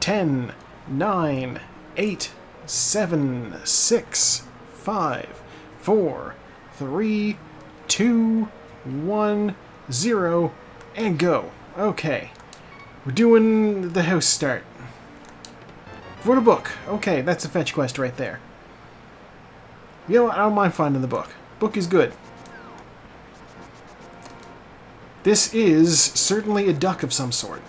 10, 9, 8, 7, 6, 5, 4, 3, 2, 1, 0, and go. Okay. We're doing the house start. For the book. Okay, that's a fetch quest right there. You know what? I don't mind finding the book. Book is good. This is certainly a duck of some sort.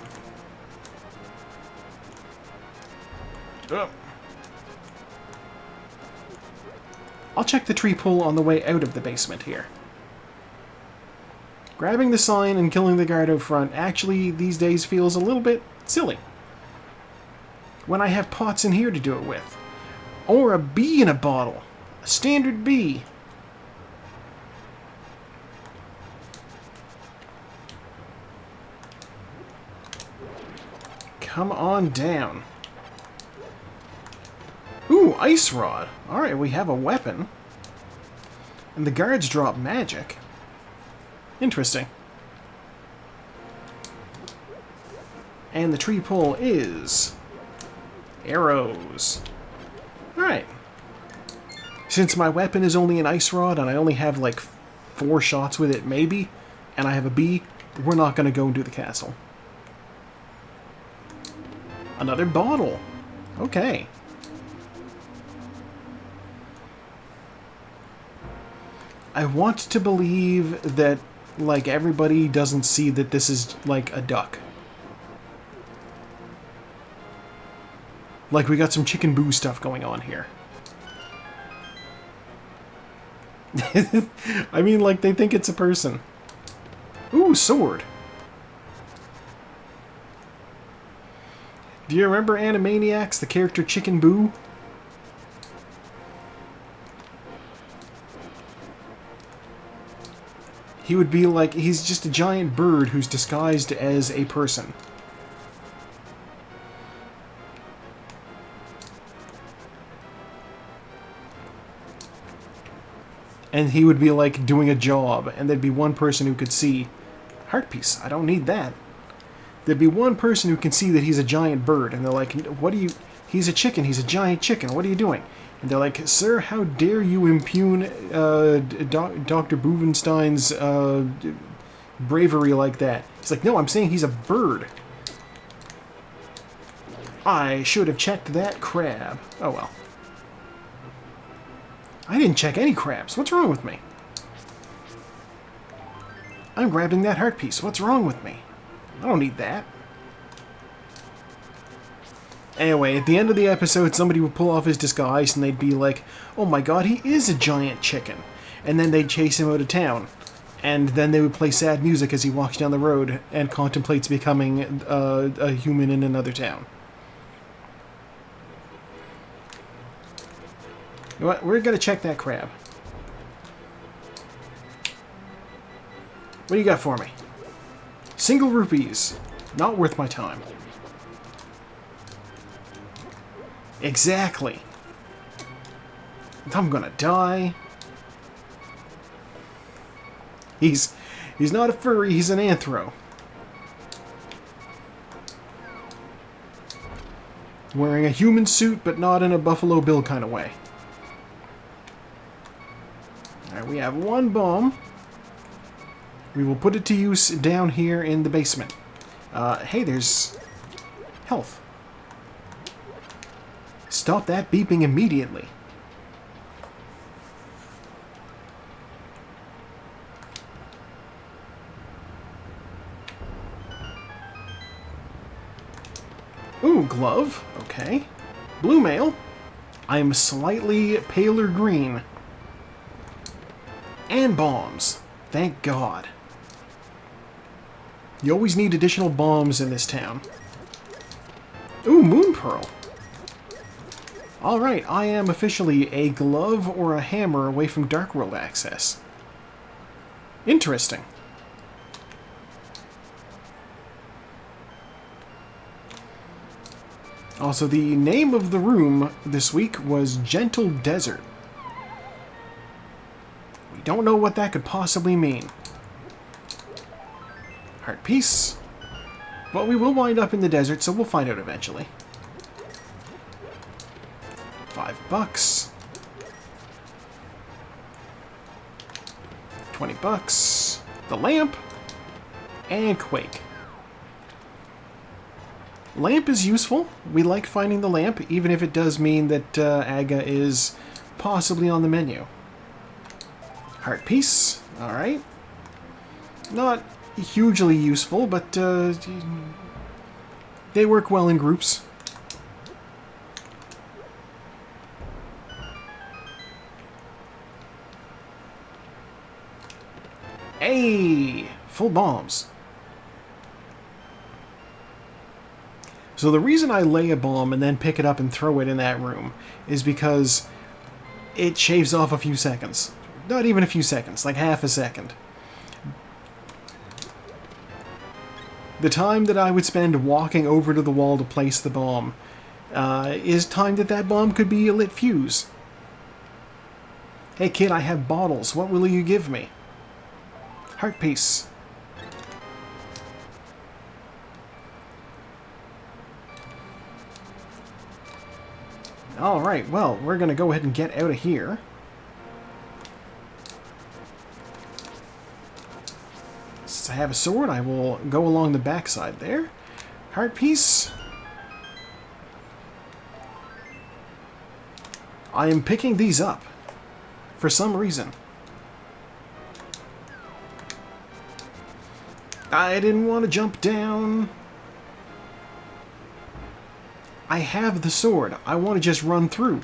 Oh. I'll check the tree pull on the way out of the basement here. Grabbing the sign and killing the guard out front actually these days feels a little bit silly. When I have pots in here to do it with. Or a bee in a bottle. A standard bee. Come on down. Ooh, ice rod. Alright, we have a weapon. And the guards drop magic. Interesting. And the tree pull is arrows. Alright. Since my weapon is only an ice rod and I only have like 4 shots with it maybe, and I have a bee, we're not going to go and do the castle. Another bottle. Okay. I want to believe that like everybody doesn't see that this is like a duck. Like we got some chicken boo stuff going on here. I mean, like they think it's a person. Ooh, sword. Do you remember Animaniacs, the character Chicken Boo? He would be like, he's just a giant bird who's disguised as a person. And he would be like doing a job, and there'd be one person who could see, heart piece, I don't need that. There'd be one person who can see that he's a giant bird, and they're like, what are you, he's a chicken, he's a giant chicken, what are you doing? And they're like, sir, how dare you impugn Dr. Buvenstein's bravery like that? He's like, no, I'm saying he's a bird. I should have checked that crab. Oh well. I didn't check any crabs. What's wrong with me? I'm grabbing that heart piece. What's wrong with me? I don't need that. Anyway, at the end of the episode, somebody would pull off his disguise and they'd be like, oh my god, he is a giant chicken. And then they'd chase him out of town. And then they would play sad music as he walks down the road and contemplates becoming a human in another town. You know what? We're going to check that crab. What do you got for me? Single rupees. Not worth my time. Exactly. I'm gonna die. He's not a furry, he's an anthro. Wearing a human suit, but not in a Buffalo Bill kind of way. Alright, we have one bomb. We will put it to use down here in the basement. Hey, there's health. Stop that beeping immediately. Ooh, glove. Okay. Blue mail. I am slightly paler green. And bombs. Thank God. You always need additional bombs in this town. Ooh, moon pearl. Alright, I am officially a glove or a hammer away from Dark World access. Interesting. Also, the name of the room this week was Gentle Desert. We don't know what that could possibly mean. Heart piece. Well, we will wind up in the desert, so we'll find out eventually. $5. $20. The lamp. And Quake. Lamp is useful. We like finding the lamp, even if it does mean that Aga is possibly on the menu. Heart piece. Alright. Not hugely useful, but they work well in groups. Hey! Full bombs. So the reason I lay a bomb and then pick it up and throw it in that room is because it shaves off a few seconds. Not even a few seconds, like half a second. The time that I would spend walking over to the wall to place the bomb is time that that bomb could be a lit fuse. Hey kid, I have bottles. What will you give me? Heart piece. Alright, well, we're going to go ahead and get out of here. Since I have a sword, I will go along the backside there. Heart piece. I am picking these up for some reason. I didn't want to jump down. I have the sword. I want to just run through.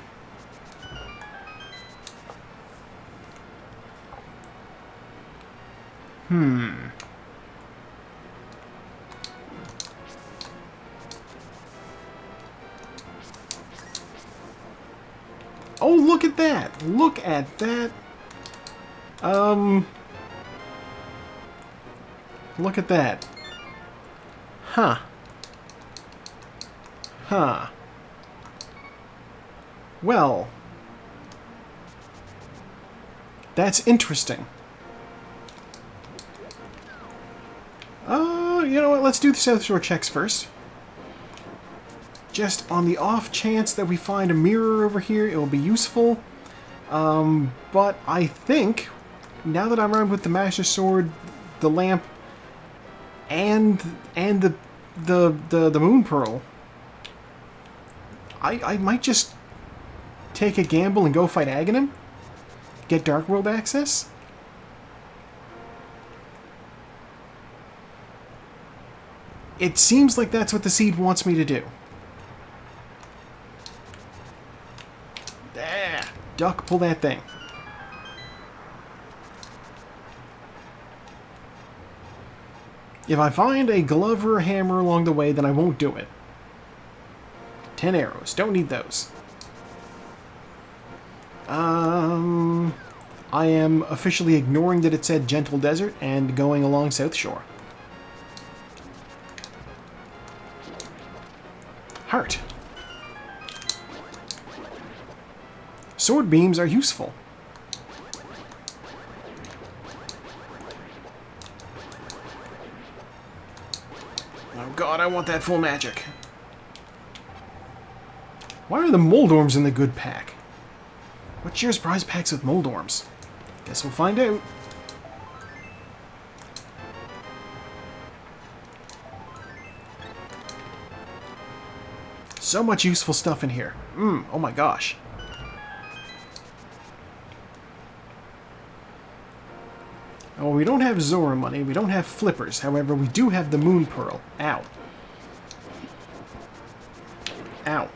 Oh, look at that! Look at that! Look at that. Huh. Huh. Well. That's interesting. You know what? Let's do the South Shore checks first. Just on the off chance that we find a mirror over here, it will be useful. But I think, now that I'm armed with the Master Sword, the lamp, and the Moon Pearl, I might just take a gamble and go fight Aghanim? Get Dark World access? It seems like that's what the Seed wants me to do. Ah, duck, pull that thing. If I find a glove or a hammer along the way, then I won't do it. 10 arrows. Don't need those. I am officially ignoring that it said Gentle Desert and going along South Shore. Heart. Sword beams are useful. Oh god, I want that full magic. Why are the Moldorms in the good pack? What's your prize packs with Moldorms? Guess we'll find out. So much useful stuff in here. Oh my gosh. Oh, we don't have Zora money, we don't have flippers. However, we do have the Moon Pearl. Ow. Ow.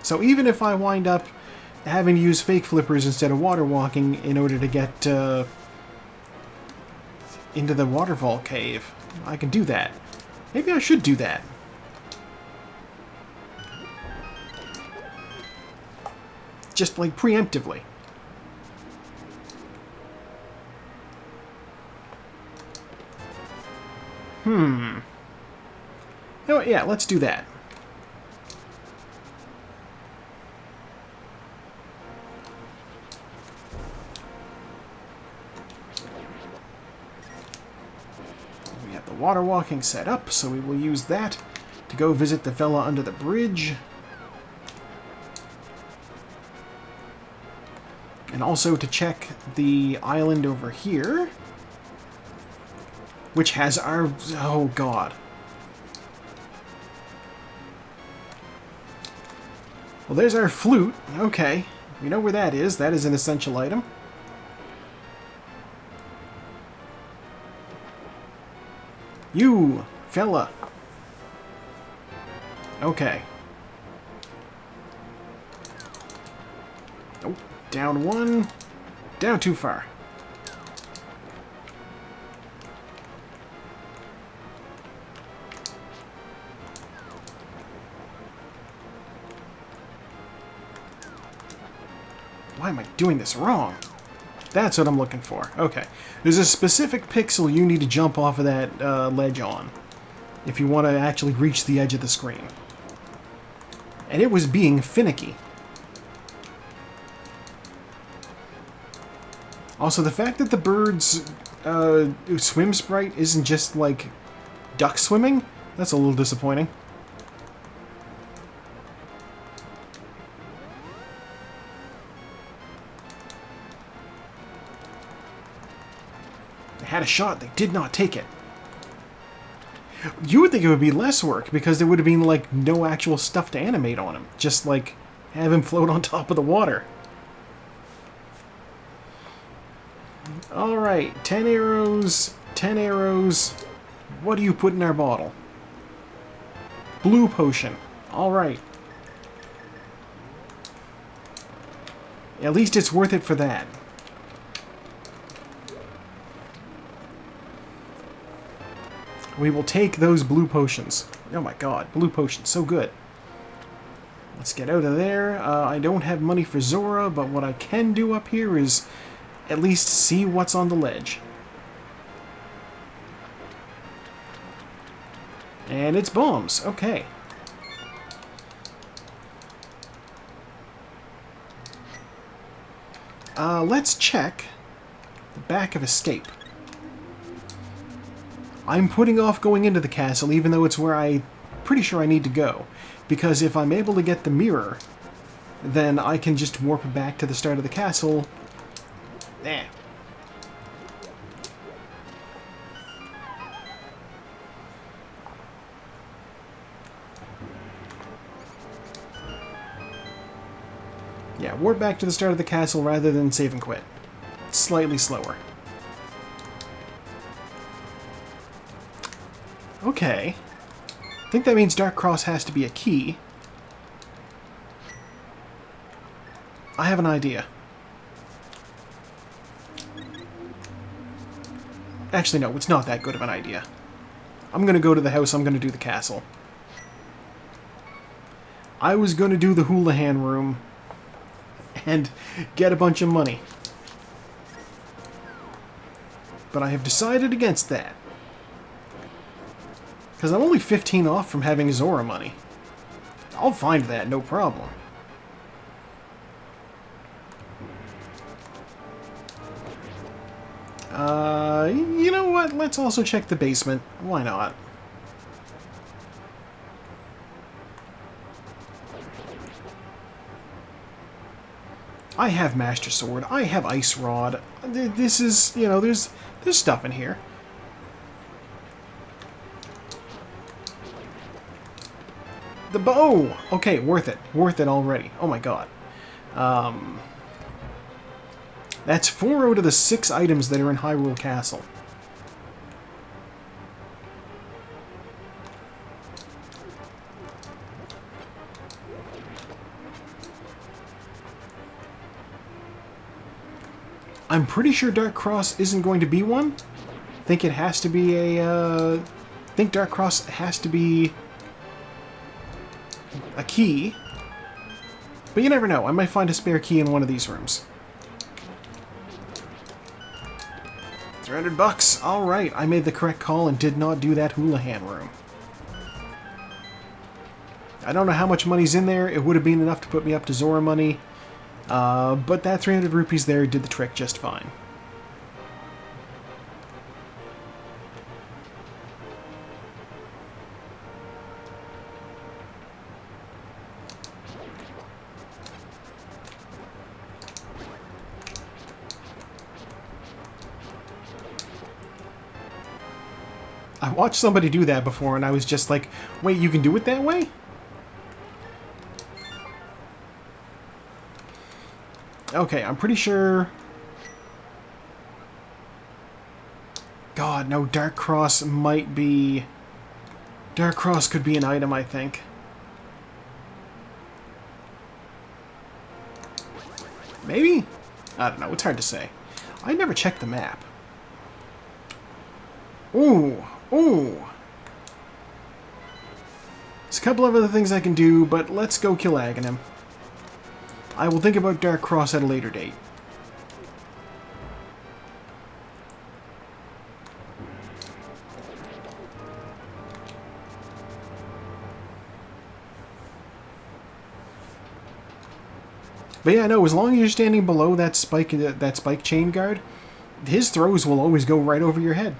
So even if I wind up having to use fake flippers instead of water walking in order to get into the waterfall cave, I can do that. Maybe I should do that. Just like preemptively. You know what? Yeah, let's do that. We have the water walking set up, so we will use that to go visit the fella under the bridge. And also to check the island over here, which has our... oh, God. Well, there's our flute. Okay. We know where that is. That is an essential item. You, fella. Okay. Oh, down one. Down too far. Why am I doing this wrong? That's what I'm looking for. Okay. There's a specific pixel you need to jump off of that ledge on if you want to actually reach the edge of the screen. And it was being finicky. Also, the fact that the bird's swim sprite isn't just like duck swimming, that's a little disappointing. Had a shot, they did not take it. You would think it would be less work because there would have been like no actual stuff to animate on him, just like have him float on top of the water. Alright, 10 arrows, 10 arrows. What do you put in our bottle? Blue potion. Alright. At least it's worth it for that. We will take those blue potions. Oh my god, blue potions, so good. Let's get out of there. I don't have money for Zora, but what I can do up here is at least see what's on the ledge. And it's bombs. Okay. Let's check the back of Escape. I'm putting off going into the castle, even though it's where I'm pretty sure I need to go. Because if I'm able to get the mirror, then I can just warp back to the start of the castle. Eh. Yeah, warp back to the start of the castle rather than save and quit. It's slightly slower. Okay. I think that means Dark Cross has to be a key. I have an idea. Actually, no, it's not that good of an idea. I'm gonna go to the house, I'm gonna do the castle. I was gonna do the Houlihan room and get a bunch of money. But I have decided against that. Because I'm only 15 off from having Zora money. I'll find that, no problem. You know what? Let's also check the basement. Why not? I have Master Sword. I have Ice Rod. This is, you know, there's stuff in here. The bow! Okay, worth it. Worth it already. Oh my god. That's 4 out of the 6 items that are in Hyrule Castle. I'm pretty sure Dark Cross isn't going to be one. I think it has to be a, I think Dark Cross has to be a key. But you never know. I might find a spare key in one of these rooms. 300 bucks. Alright, I made the correct call and did not do that Houlihan room. I don't know how much money's in there. It would have been enough to put me up to Zora money. But that 300 rupees there did the trick just fine. I watched somebody do that before, and I was just like, wait, you can do it that way? Okay, I'm pretty sure... God, no, Dark Cross might be... Dark Cross could be an item, I think. Maybe? I don't know, it's hard to say. I never checked the map. Ooh, ooh. There's a couple of other things I can do, but let's go kill Aghanim. I will think about Dark Cross at a later date. But yeah, no, as long as you're standing below that spike chain guard, his throws will always go right over your head.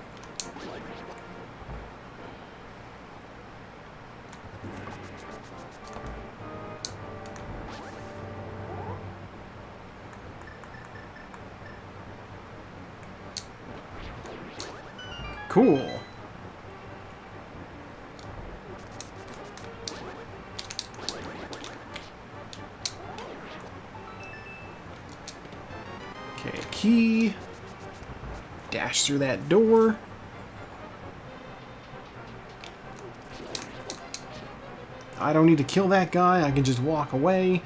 Cool. Okay, key. Dash through that door. I don't need to kill that guy, I can just walk away.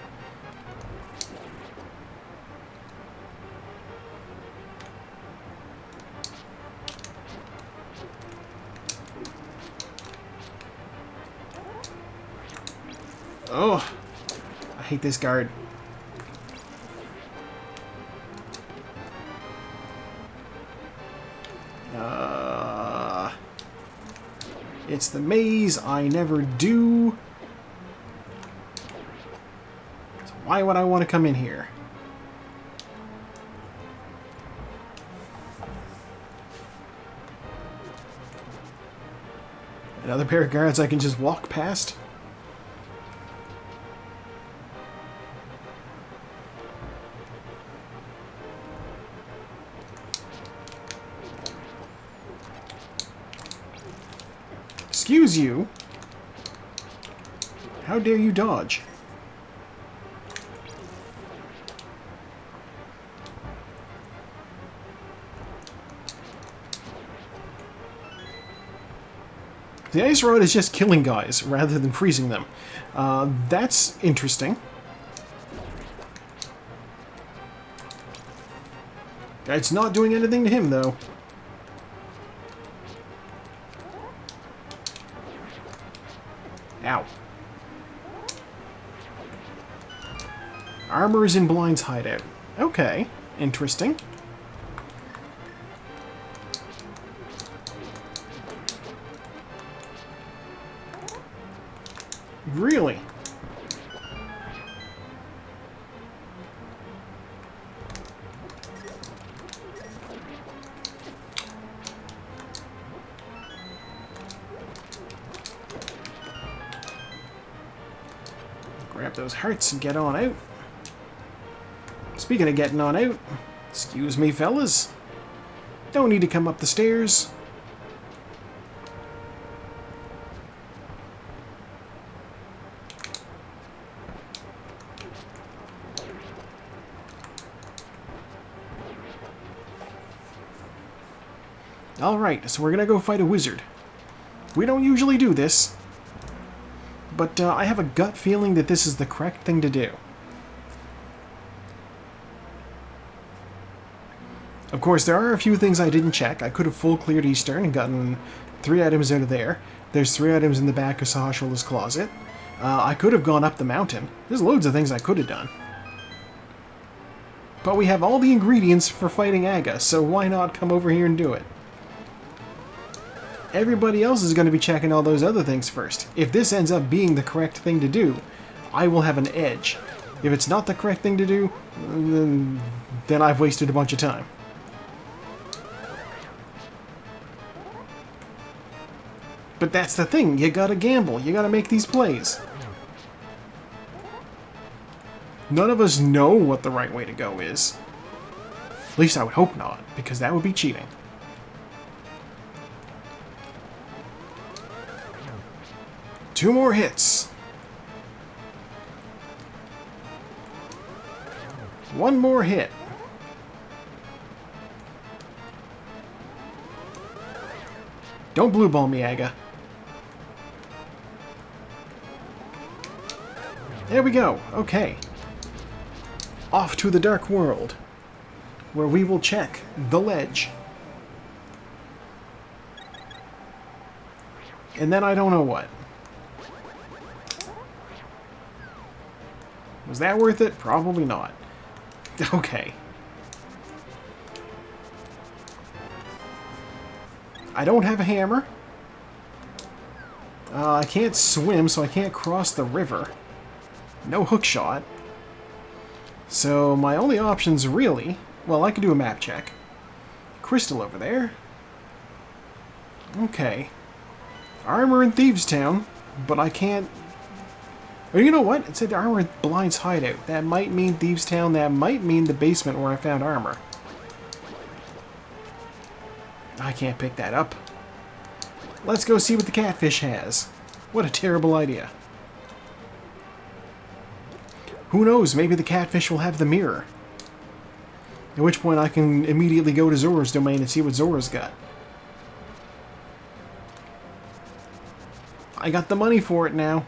Oh, I hate this guard. It's the maze I never do. So why would I want to come in here? Another pair of guards I can just walk past? Excuse you? How dare you dodge? The ice rod is just killing guys rather than freezing them. That's interesting. It's not doing anything to him, though. Ow. Armor is in Blind's hideout. Okay, interesting. Really? Grab those hearts and get on out. Speaking of getting on out, excuse me, fellas. Don't need to come up the stairs. Alright, so we're gonna go fight a wizard. We don't usually do this, but I have a gut feeling that this is the correct thing to do. Of course, there are a few things I didn't check. I could have full cleared Eastern and gotten 3 items out of there. There's 3 items in the back of Sahashwala's closet. I could have gone up the mountain. There's loads of things I could have done. But we have all the ingredients for fighting Aga, so why not come over here and do it? Everybody else is going to be checking all those other things first. If this ends up being the correct thing to do, I will have an edge. If it's not the correct thing to do, then I've wasted a bunch of time. But that's the thing, you gotta gamble, you gotta make these plays. None of us know what the right way to go is. At least I would hope not, because that would be cheating. 2 more hits. 1 more hit. Don't blue ball me, Aga. There we go. Okay. Off to the dark world, where we will check the ledge. And then I don't know what. Was that worth it? Probably not. Okay. I don't have a hammer. I can't swim, so I can't cross the river. No hook shot. So my only options really... Well, I could do a map check. Crystal over there. Okay. Armor in Thieves Town, but I can't... Or you know what? It said armor in Blind's hideout. That might mean Thieves Town. That might mean the basement where I found armor. I can't pick that up. Let's go see what the catfish has. What a terrible idea. Who knows, maybe the catfish will have the mirror. At which point I can immediately go to Zora's domain and see what Zora's got. I got the money for it now.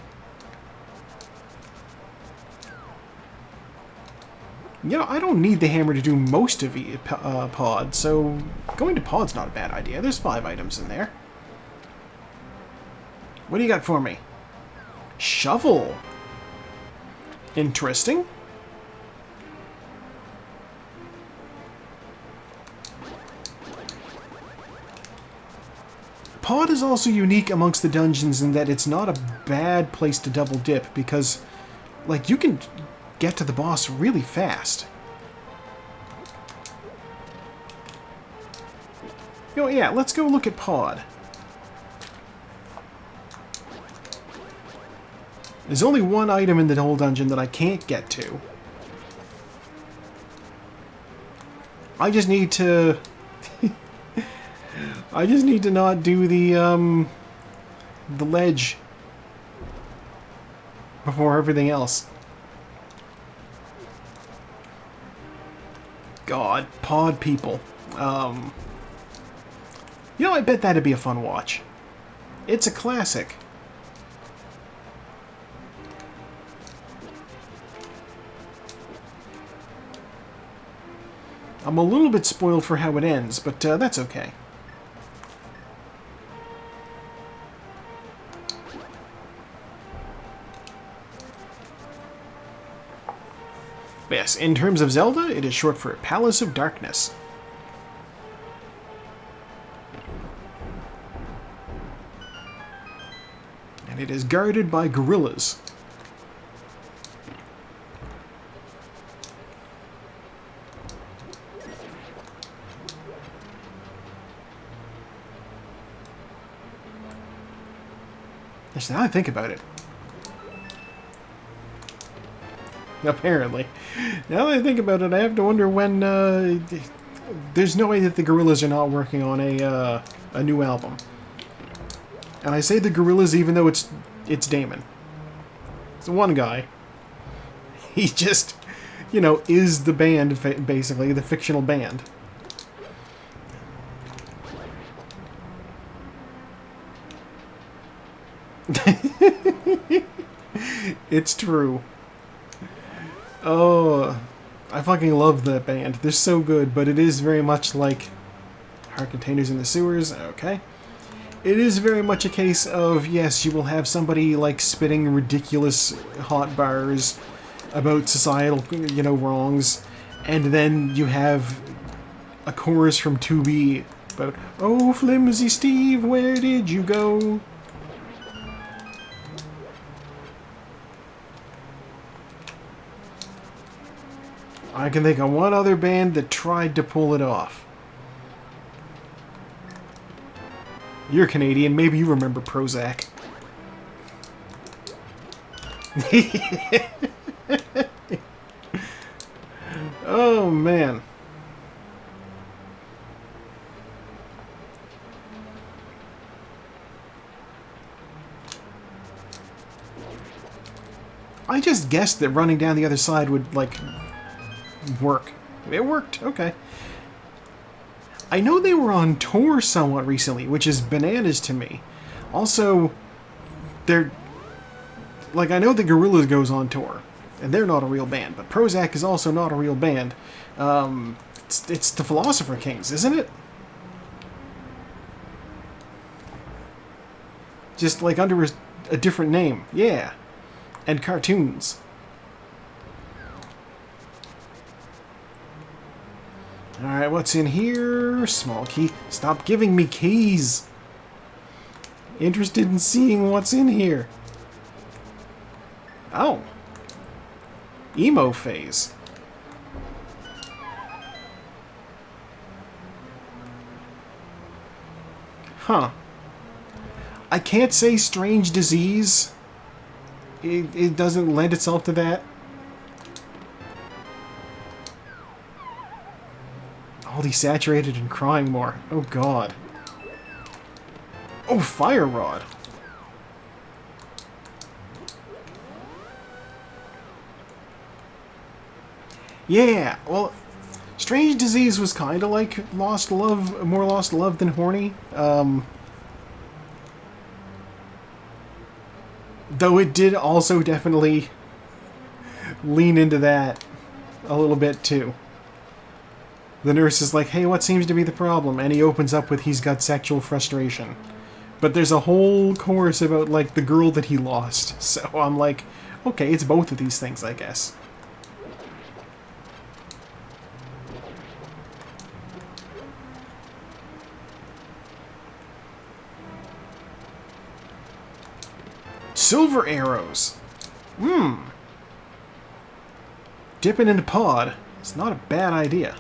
You know, I don't need the hammer to do most of Pod, so going to Pod's not a bad idea. There's 5 items in there. What do you got for me? Shovel. Interesting. Pod is also unique amongst the dungeons in that it's not a bad place to double dip because, like, you can get to the boss really fast. You know, yeah, let's go look at Pod. There's only 1 item in the whole dungeon that I can't get to. I just need to... I just need to not do the ledge before everything else. God, Pod people. You know, I bet that'd be a fun watch. It's a classic. I'm a little bit spoiled for how it ends, but that's okay. Yes, in terms of Zelda, it is short for Palace of Darkness. And it is guarded by gorillas. Actually, now I think about it. Apparently. Now that I think about it, I have to wonder when, there's no way that the Gorillas are not working on a new album. And I say the Gorillas even though it's Damon. It's the one guy. He just, you know, is the band, basically, the fictional band. It's true. Oh, I fucking love that band. They're so good, but it is very much like Heart Containers in the Sewers. Okay. It is very much a case of, yes, you will have somebody like spitting ridiculous hot bars about societal, you know, wrongs, and then you have a chorus from 2B about, "Oh, flimsy Steve, where did you go?" I can think of one other band that tried to pull it off. You're Canadian, maybe you remember Prozac. Oh, man. I just guessed that running down the other side would, like, work. It worked. Okay. I know they were on tour somewhat recently, which is bananas to me. Also, they're... Like, I know the Gorillaz goes on tour, and they're not a real band, but Prozac is also not a real band. It's the Philosopher Kings, isn't it? Just, like, under a different name. Yeah. And cartoons. Alright, what's in here? Small key. Stop giving me keys! Interested in seeing what's in here. Oh. Emo phase. Huh. I can't say strange disease. It doesn't lend itself to that. Oh, desaturated and crying more. Oh, God. Oh, fire rod. Yeah, well, Strange Disease was kind of like Lost Love, more Lost Love than Horny. Though it did also definitely lean into that a little bit, too. The nurse is like, hey, what seems to be the problem? And he opens up with he's got sexual frustration. But there's a whole chorus about, like, the girl that he lost. So I'm like, okay, it's both of these things, I guess. Silver arrows. Dipping into pod. It's not a bad idea.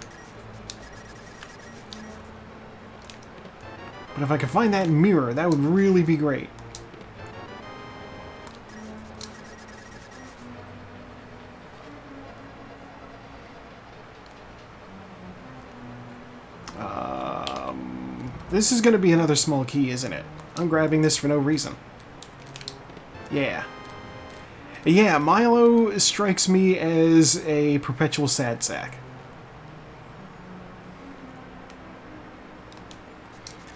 But if I could find that mirror, that would really be great. This is going to be another small key, isn't it? I'm grabbing this for no reason. Yeah. Yeah, Milo strikes me as a perpetual sad sack.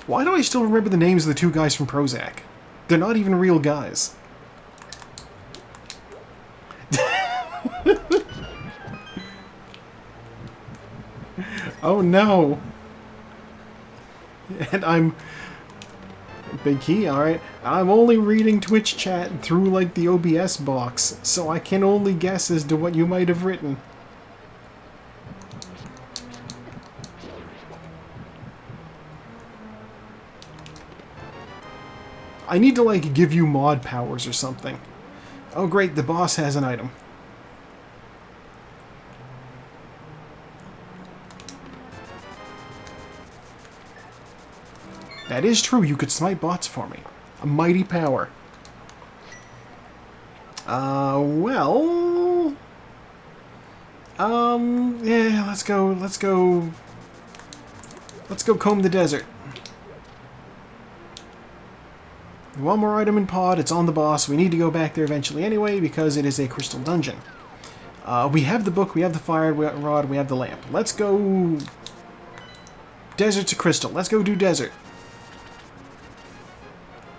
Why do I still remember the names of the two guys from Prozac? They're not even real guys. Oh no! And I'm... Big key, alright. I'm only reading Twitch chat through, like, the OBS box, so I can only guess as to what you might have written. I need to, like, give you mod powers or something. Oh great, the boss has an item. That is true, you could smite bots for me. A mighty power. Well... yeah, let's go comb the desert. One more item in pod, it's on the boss. We need to go back there eventually anyway, because it is a crystal dungeon. We have the book, we have the fire rod, we have the lamp. Let's go... Desert to crystal. Let's go do desert.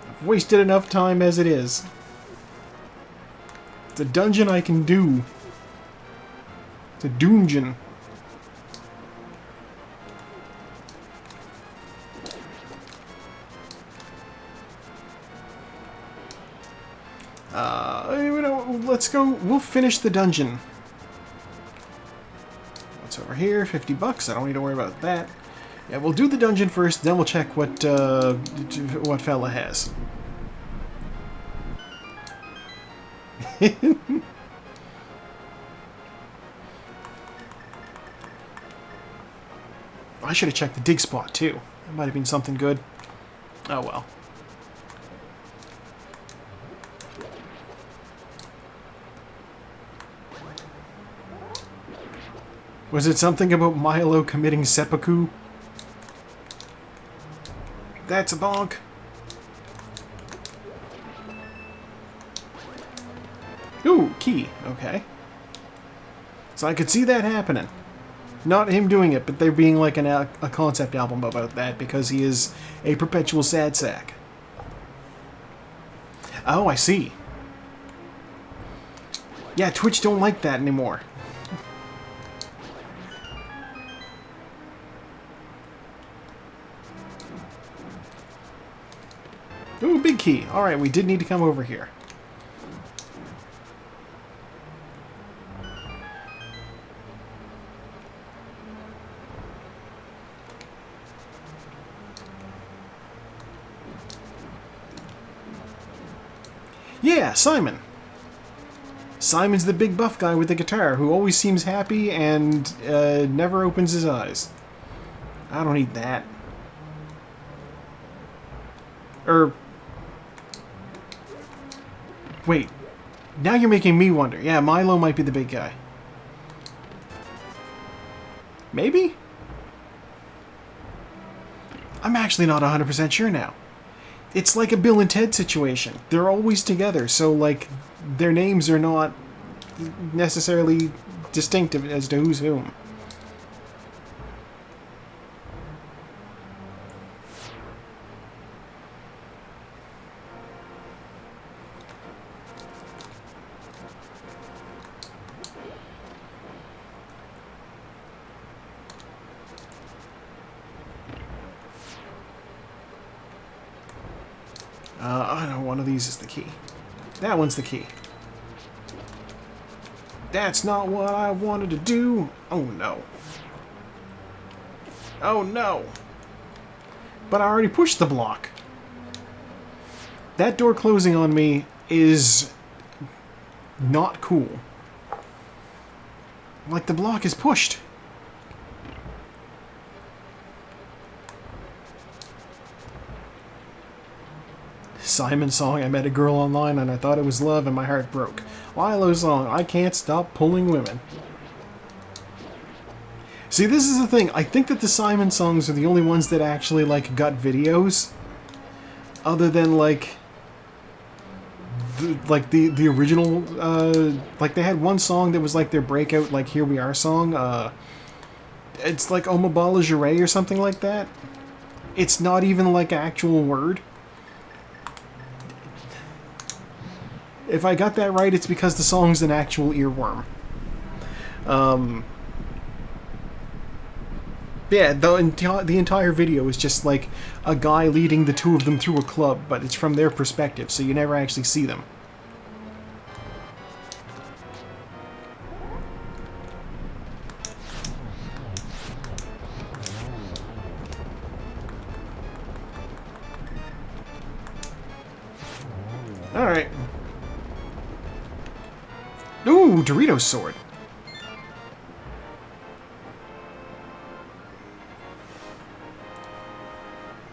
I've wasted enough time as it is. It's a dungeon I can do. It's a dungeon. Let's go. We'll finish the dungeon. What's over here? 50 bucks. I don't need to worry about that. Yeah, we'll do the dungeon first, then we'll check what fella has. I should have checked the dig spot too. That might have been something good. Oh well. Was it something about Milo committing seppuku? That's a bonk. Ooh, key. Okay. So I could see that happening. Not him doing it, but there being like a concept album about that, because he is a perpetual sad sack. Oh, I see. Yeah, Twitch don't like that anymore. Ooh, big key. Alright, we did need to come over here. Yeah, Simon. Simon's the big buff guy with the guitar who always seems happy and never opens his eyes. I don't need that. Wait. Now you're making me wonder. Yeah, Milo might be the big guy. Maybe? I'm actually not 100% sure now. It's like a Bill and Ted situation. They're always together, so, like, their names are not necessarily distinctive as to who's whom. I know one of these is the key. That one's the key. That's not what I wanted to do. Oh no. Oh no. But I already pushed the block. That door closing on me is not cool. Like, the block is pushed. Simon song, I met a girl online and I thought it was love and my heart broke. Lilo song, I can't stop pulling women. See, this is the thing. I think that the Simon songs are the only ones that actually, like, got videos. Other than, like... the original, like, they had one song that was, like, their breakout, like, Here We Are song. It's like Omabala Jure or something like that. It's not even, like, an actual word. If I got that right, it's because the song's an actual earworm. Yeah, the entire video is just like a guy leading the two of them through a club, but it's from their perspective, so you never actually see them. Alright. Ooh, Dorito sword.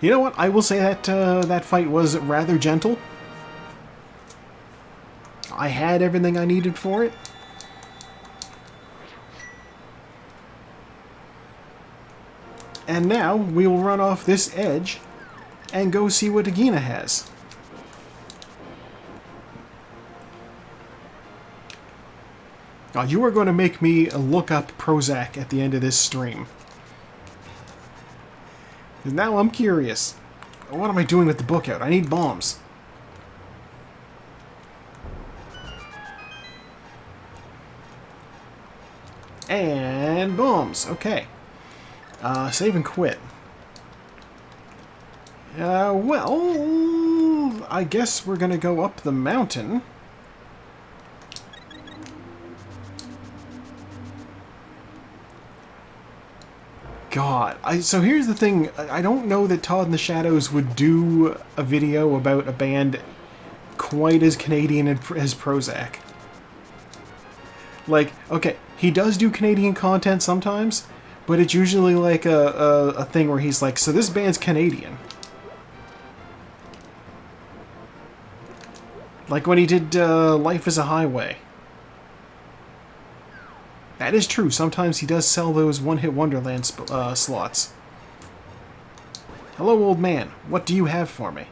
You know what? I will say that that fight was rather gentle. I had everything I needed for it. And now we will run off this edge and go see what Agina has. Now, you are going to make me look up Prozac at the end of this stream. Now I'm curious. What am I doing with the book out? I need bombs. And bombs. Okay. Save and quit. Well, I guess we're going to go up the mountain. God, so here's the thing. I don't know that Todd in the Shadows would do a video about a band quite as Canadian as Prozac. Like, okay, he does do Canadian content sometimes, but it's usually like a thing where he's like, so this band's Canadian. Like when he did Life is a Highway. That is true. Sometimes he does sell those one-hit Wonderland slots. Hello, old man. What do you have for me?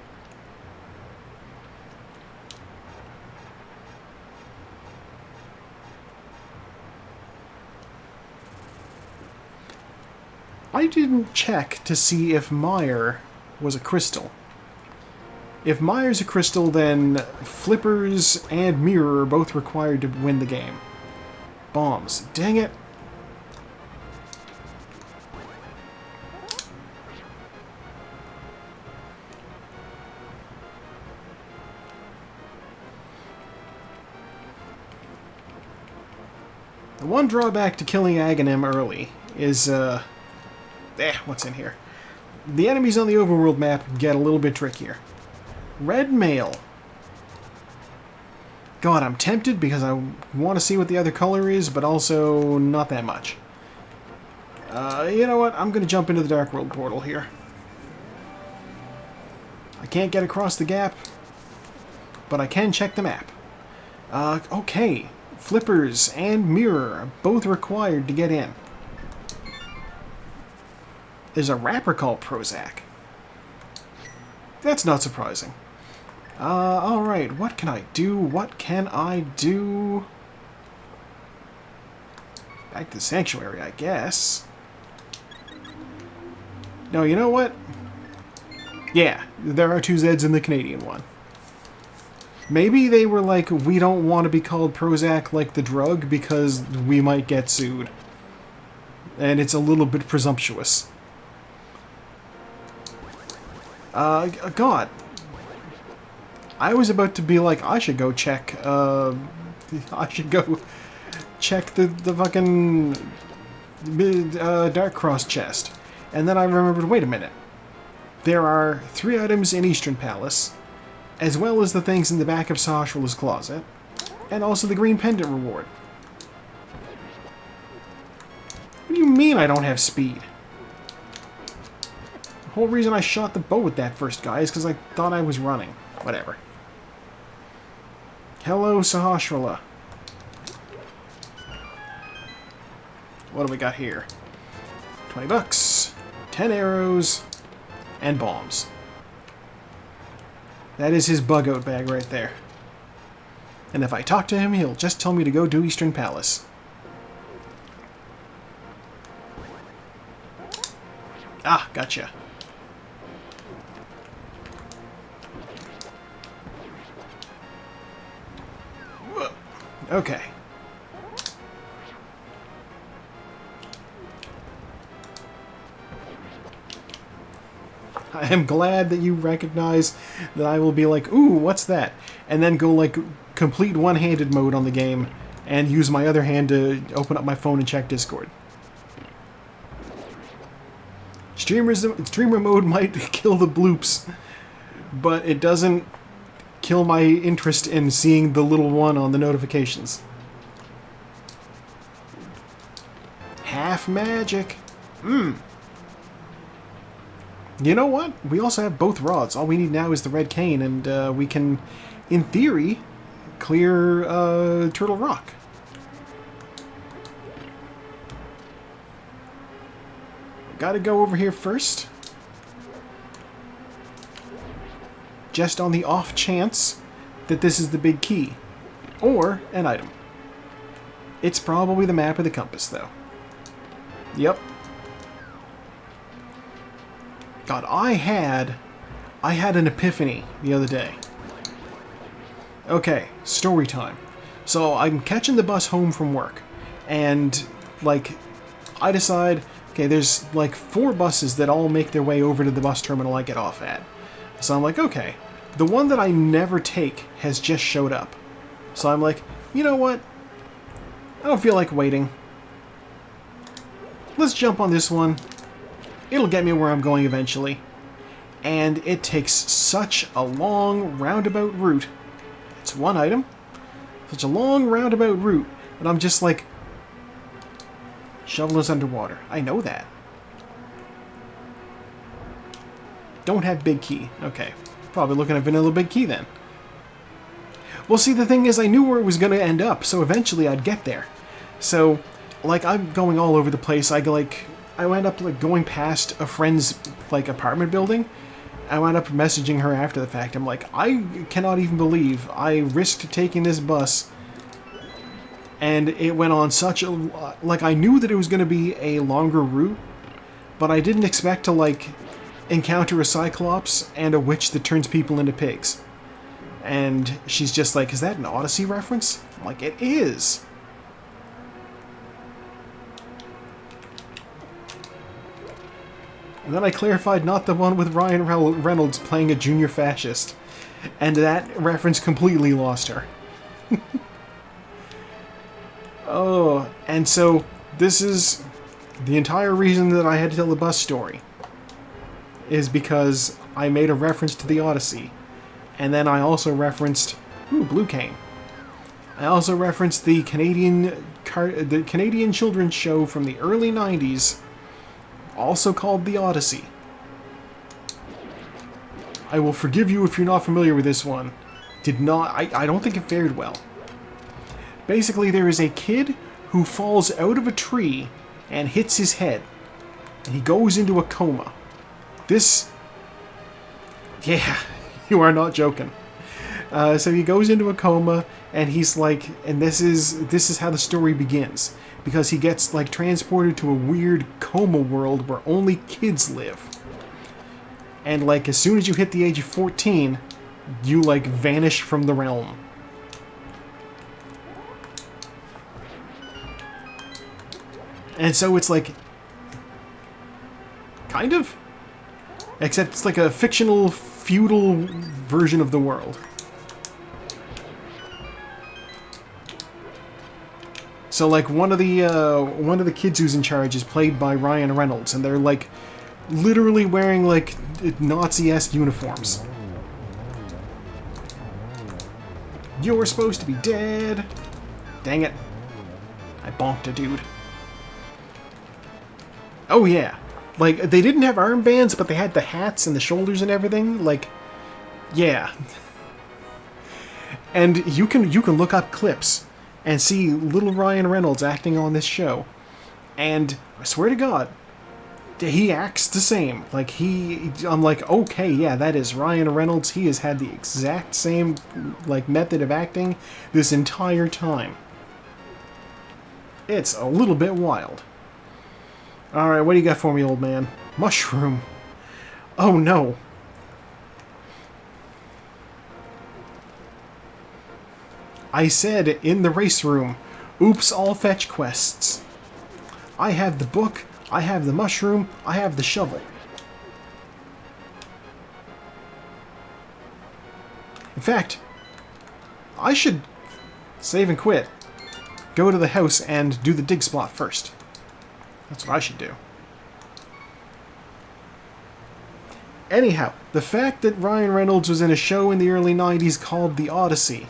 I didn't check to see if Mire was a crystal. If Mire's a crystal, then Flippers and Mirror are both required to win the game. Bombs. Dang it. The one drawback to killing Aghanim early is, what's in here? The enemies on the overworld map get a little bit trickier. Red mail. God, I'm tempted because I want to see what the other color is, but also not that much. You know what? I'm going to jump into the Dark World portal here. I can't get across the gap, but I can check the map. Okay. Flippers and Mirror are both required to get in. There's a rapper called Prozac. That's not surprising. Alright, what can I do? What can I do? Back to the Sanctuary, I guess. No, you know what? Yeah, there are two Zs in the Canadian one. Maybe they were like, we don't want to be called Prozac like the drug because we might get sued. And it's a little bit presumptuous. God. I was about to be like, I should go check, I should go check the fucking Dark Cross chest. And then I remembered, wait a minute. There are 3 items in Eastern Palace, as well as the things in the back of Sahasrah's closet, and also the green pendant reward. What do you mean I don't have speed? The whole reason I shot the bow with that first guy is because I thought I was running. Whatever. Hello, Sahasrah. What do we got here? 20 bucks, 10 arrows, and bombs. That is his bug-out bag right there. And if I talk to him, he'll just tell me to go do Eastern Palace. Ah, gotcha. Okay. I am glad that you recognize that I will be like, ooh, what's that? And then go like complete one-handed mode on the game and use my other hand to open up my phone and check Discord. Streamer mode might kill the bloops, but it doesn't kill my interest in seeing the little one on the notifications. Half magic. You know what? We also have both rods. All we need now is the red cane, and we can, in theory, clear Turtle Rock. Gotta go over here first. Just on the off chance that this is the big key. Or an item. It's probably the map of the compass, though. Yep. God, I had an epiphany the other day. Okay, story time. So I'm catching the bus home from work, and like, I decide, okay, there's like 4 buses that all make their way over to the bus terminal I get off at. So I'm like, okay, the one that I never take has just showed up. So I'm like, you know what? I don't feel like waiting. Let's jump on this one. It'll get me where I'm going eventually. And it takes such a long roundabout route. It's one item. Such a long roundabout route that I'm just like, shovel is underwater. I know that. Don't have big key. Okay. Probably looking at vanilla big key then. Well, see, the thing is, I knew where it was going to end up, so eventually I'd get there. So, like, I'm going all over the place. I wound up like going past a friend's like apartment building. I wound up messaging her after the fact. I'm like, I cannot even believe I risked taking this bus, and it went on such a, like, I knew that it was going to be a longer route, but I didn't expect to, like, encounter a Cyclops and a witch that turns people into pigs. And she's just like, is that an Odyssey reference? I'm like, it is! And then I clarified, not the one with Ryan Reynolds playing a junior fascist. And that reference completely lost her. Oh, and so this is the entire reason that I had to tell the bus story. Is because I made a reference to the Odyssey. And then I also referenced... Ooh, Blue Cane. I also referenced the Canadian children's show from the early 90s, also called The Odyssey. I will forgive you if you're not familiar with this one. I don't think it fared well. Basically, there is a kid who falls out of a tree and hits his head. And he goes into a coma. This... Yeah, you are not joking. So he goes into a coma, and he's like... And this is how the story begins. Because he gets, like, transported to a weird coma world where only kids live. And, like, as soon as you hit the age of 14, you, like, vanish from the realm. And so it's like... Kind of? Except it's like a fictional, feudal version of the world. So, like, one of the kids who's in charge is played by Ryan Reynolds, and they're, like, literally wearing, like, Nazi-esque uniforms. You're supposed to be dead. Dang it. I bonked a dude. Oh, yeah. Like, they didn't have armbands, but they had the hats and the shoulders and everything. Like, yeah. And you can look up clips and see little Ryan Reynolds acting on this show. And I swear to God, he acts the same. Like, I'm like, okay, yeah, that is Ryan Reynolds. He has had the exact same, like, method of acting this entire time. It's a little bit wild. Alright, what do you got for me, old man? Mushroom. Oh, no. I said in the race room, oops, all fetch quests. I have the book, I have the mushroom, I have the shovel. In fact, I should save and quit. Go to the house and do the dig spot first. That's what I should do. Anyhow, the fact that Ryan Reynolds was in a show in the early 90s called The Odyssey,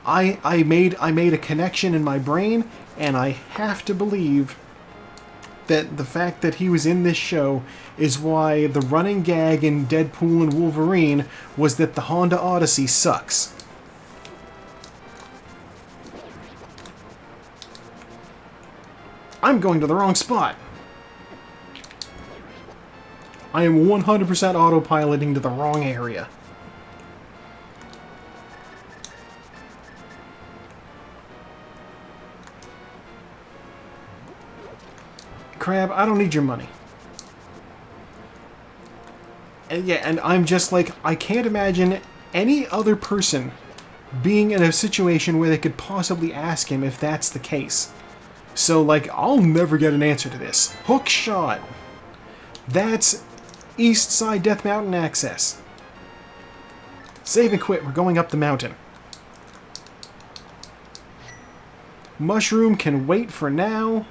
I made a connection in my brain, and I have to believe that the fact that he was in this show is why the running gag in Deadpool and Wolverine was that the Honda Odyssey sucks. I'm going to the wrong spot. I am 100% autopiloting to the wrong area. Crab, I don't need your money. And yeah, and I'm just like, I can't imagine any other person being in a situation where they could possibly ask him if that's the case. So, like, I'll never get an answer to this. Hook shot. That's East Side Death Mountain access. Save and quit, we're going up the mountain. Mushroom can wait for now.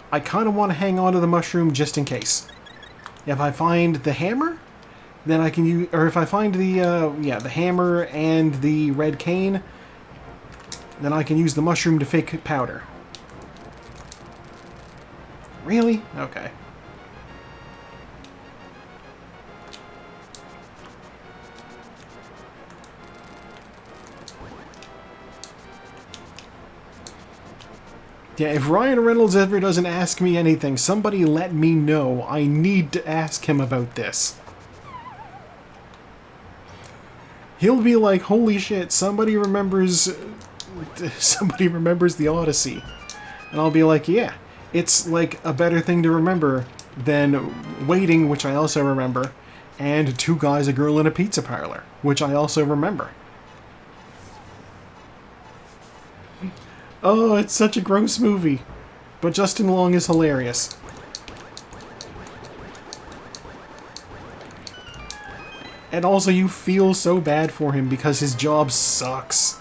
I kind of want to hang on to the mushroom just in case. If I find the hammer, then I can use... Or if I find the hammer and the red cane, then I can use the mushroom to fake powder. Really? Okay. Yeah, if Ryan Reynolds ever doesn't ask me anything, somebody let me know. I need to ask him about this. He'll be like, holy shit, somebody remembers the Odyssey. And I'll be like, yeah. It's like a better thing to remember than Waiting, which I also remember, and Two Guys, a Girl in a Pizza Parlor, which I also remember. Oh, it's such a gross movie. But Justin Long is hilarious. And also you feel so bad for him because his job sucks.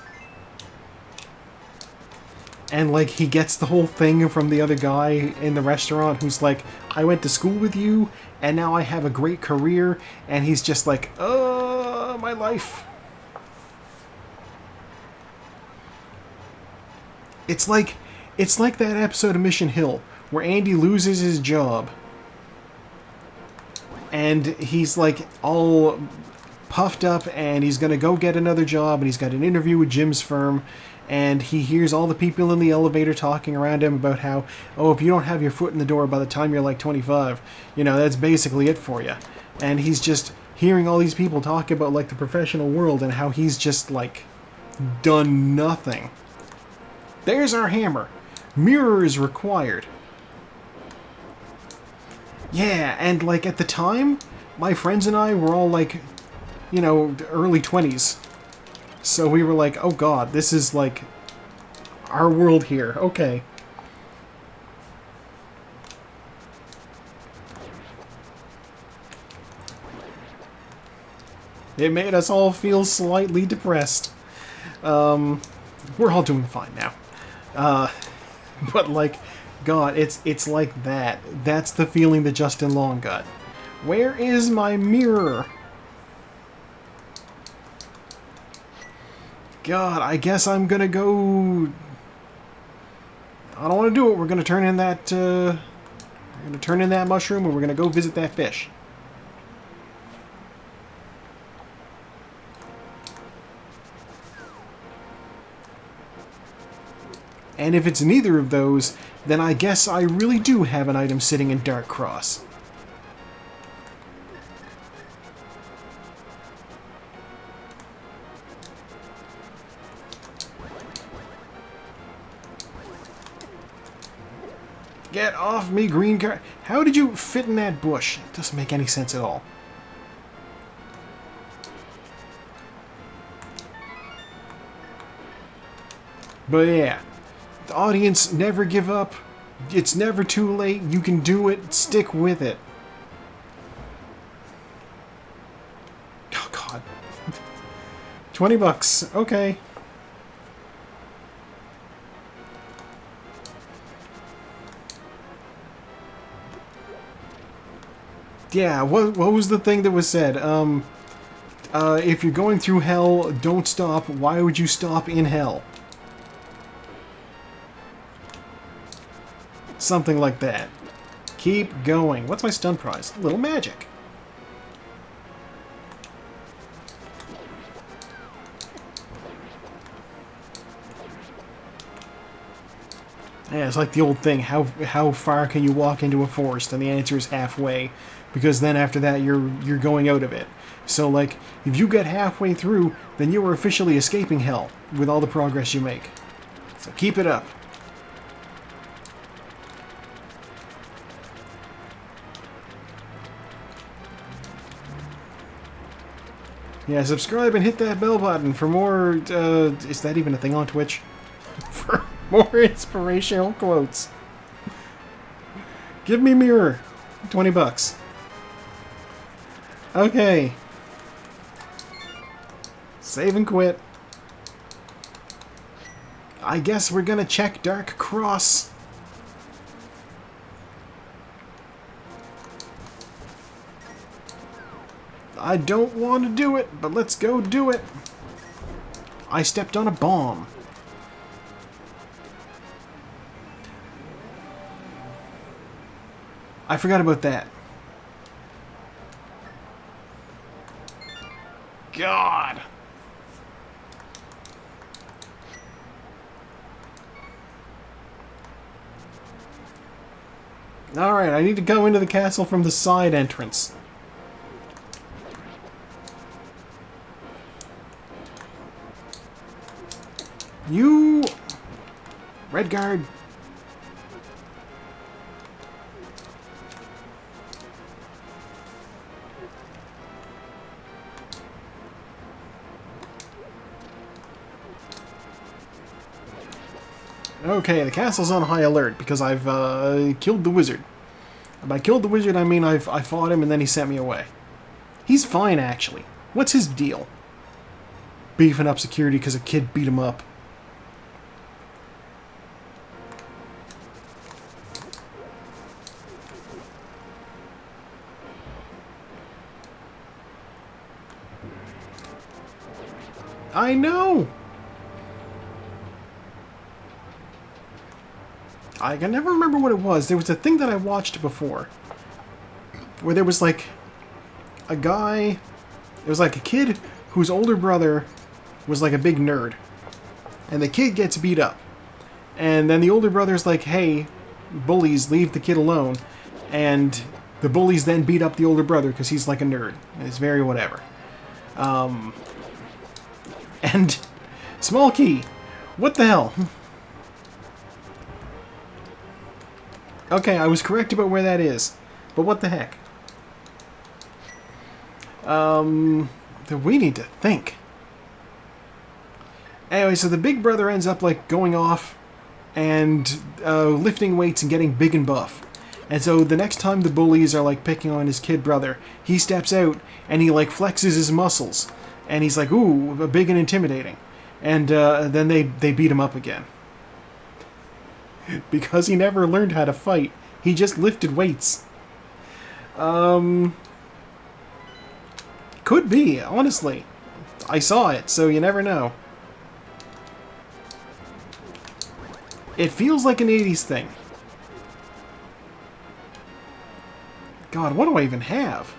And like he gets the whole thing from the other guy in the restaurant who's like, I went to school with you and now I have a great career, and he's just like, my life. It's like that episode of Mission Hill where Andy loses his job and he's like all puffed up and he's gonna go get another job, and he's got an interview with Jim's firm, and he hears all the people in the elevator talking around him about how, oh, if you don't have your foot in the door by the time you're like 25, you know, that's basically it for you. And he's just hearing all these people talk about like the professional world and how he's just like done nothing. There's our hammer. Mirror is required. Yeah, and like at the time, my friends and I were all like, you know, early 20s. So we were like, oh god, this is like our world here. Okay. It made us all feel slightly depressed. We're all doing fine now. But like, god, it's like that. That's the feeling that Justin Long got. Where is my mirror? God, I guess I'm gonna go... I don't want to do it. We're gonna turn in that, we're gonna turn in that mushroom and we're gonna go visit that fish. And if it's neither of those, then I guess I really do have an item sitting in Dark Cross. Get off me, green car. How did you fit in that bush? It doesn't make any sense at all. But yeah, the audience, never give up. It's never too late. You can do it. Stick with it. Oh, God. $20. Okay. Yeah, what was the thing that was said? If you're going through hell, don't stop. Why would you stop in hell? Something like that. Keep going. What's my stun prize? A little magic. Yeah, it's like the old thing. How far can you walk into a forest? And the answer is halfway, because then after that you're going out of it. So like, if you get halfway through, then you are officially escaping hell with all the progress you make. So keep it up. Yeah, subscribe and hit that bell button for more, is that even a thing on Twitch? For more inspirational quotes. Give me mirror. $20. Okay. Save and quit. I guess we're gonna check Dark Cross. I don't want to do it, but let's go do it. I stepped on a bomb. I forgot about that. God. Alright, I need to go into the castle from the side entrance. You... Red guard. Okay, the castle's on high alert because I've killed the wizard. By killed the wizard, I mean I fought him and then he sent me away. He's fine, actually. What's his deal? Beefing up security because a kid beat him up. I know! I can never remember what it was. There was a thing that I watched before. Where there was like a guy... It was like a kid whose older brother was like a big nerd. And the kid gets beat up. And then the older brother's like, hey, bullies, leave the kid alone. And the bullies then beat up the older brother because he's like a nerd. It's very whatever. And small key. What the hell? Okay, I was correct about where that is. But what the heck? We need to think. Anyway, so the big brother ends up like going off and lifting weights and getting big and buff. And so the next time the bullies are like picking on his kid brother, he steps out and he like flexes his muscles. And he's like, ooh, big and intimidating. And then they beat him up again. Because he never learned how to fight. He just lifted weights. Could be, honestly. I saw it, so you never know. It feels like an 80s thing. God, what do I even have?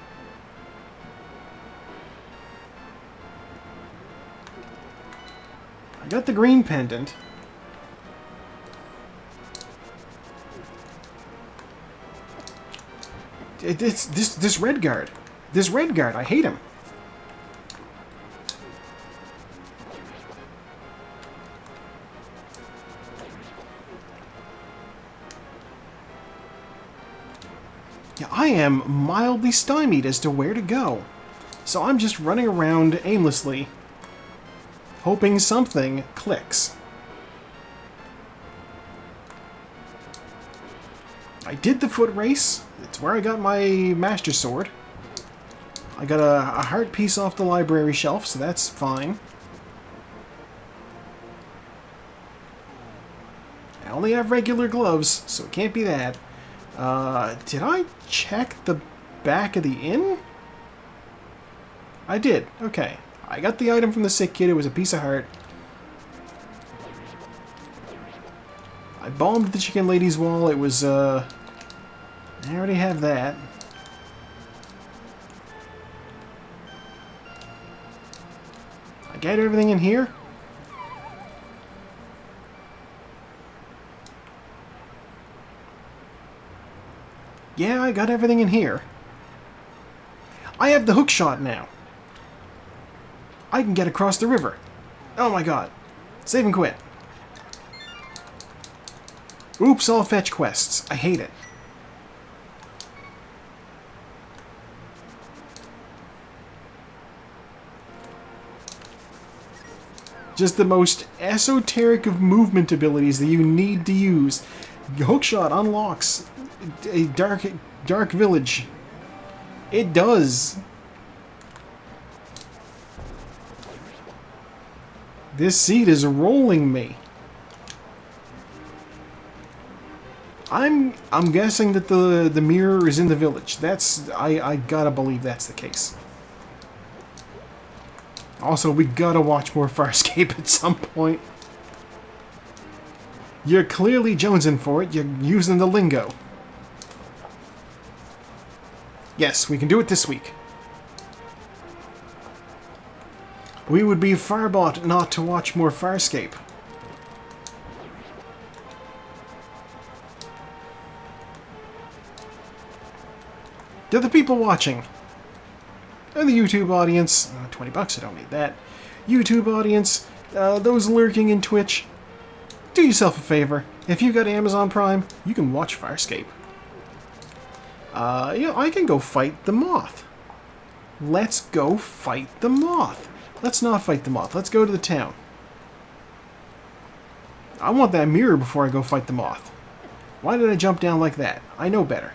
I got the green pendant. It's this red guard. This red guard, I hate him. Yeah, I am mildly stymied as to where to go. So I'm just running around aimlessly, hoping something clicks. I did the foot race. It's where I got my master sword. I got a heart piece off the library shelf, so that's fine. I only have regular gloves, so it can't be that. Did I check the back of the inn? I did. Okay. I got the item from the sick kid. It was a piece of heart. I bombed the chicken lady's wall. It was, I already have that. I get everything in here? Yeah, I got everything in here. I have the hook shot now. I can get across the river. Oh my god. Save and quit. Oops, all fetch quests. I hate it. Just the most esoteric of movement abilities that you need to use. Hookshot unlocks a dark village. It does. This seat is rolling me. I'm guessing that the mirror is in the village. I gotta believe that's the case. Also, we gotta watch more Farscape at some point. You're clearly jonesing for it. You're using the lingo. Yes, we can do it this week. We would be farbot not to watch more Farscape. To the people watching, and the YouTube audience, 20 bucks, I don't need that. YouTube audience, those lurking in Twitch, do yourself a favor. If you got Amazon Prime, you can watch Farscape. Yeah, I can go fight the moth. Let's go fight the moth. Let's not fight the moth. Let's go to the town. I want that mirror before I go fight the moth. Why did I jump down like that? I know better.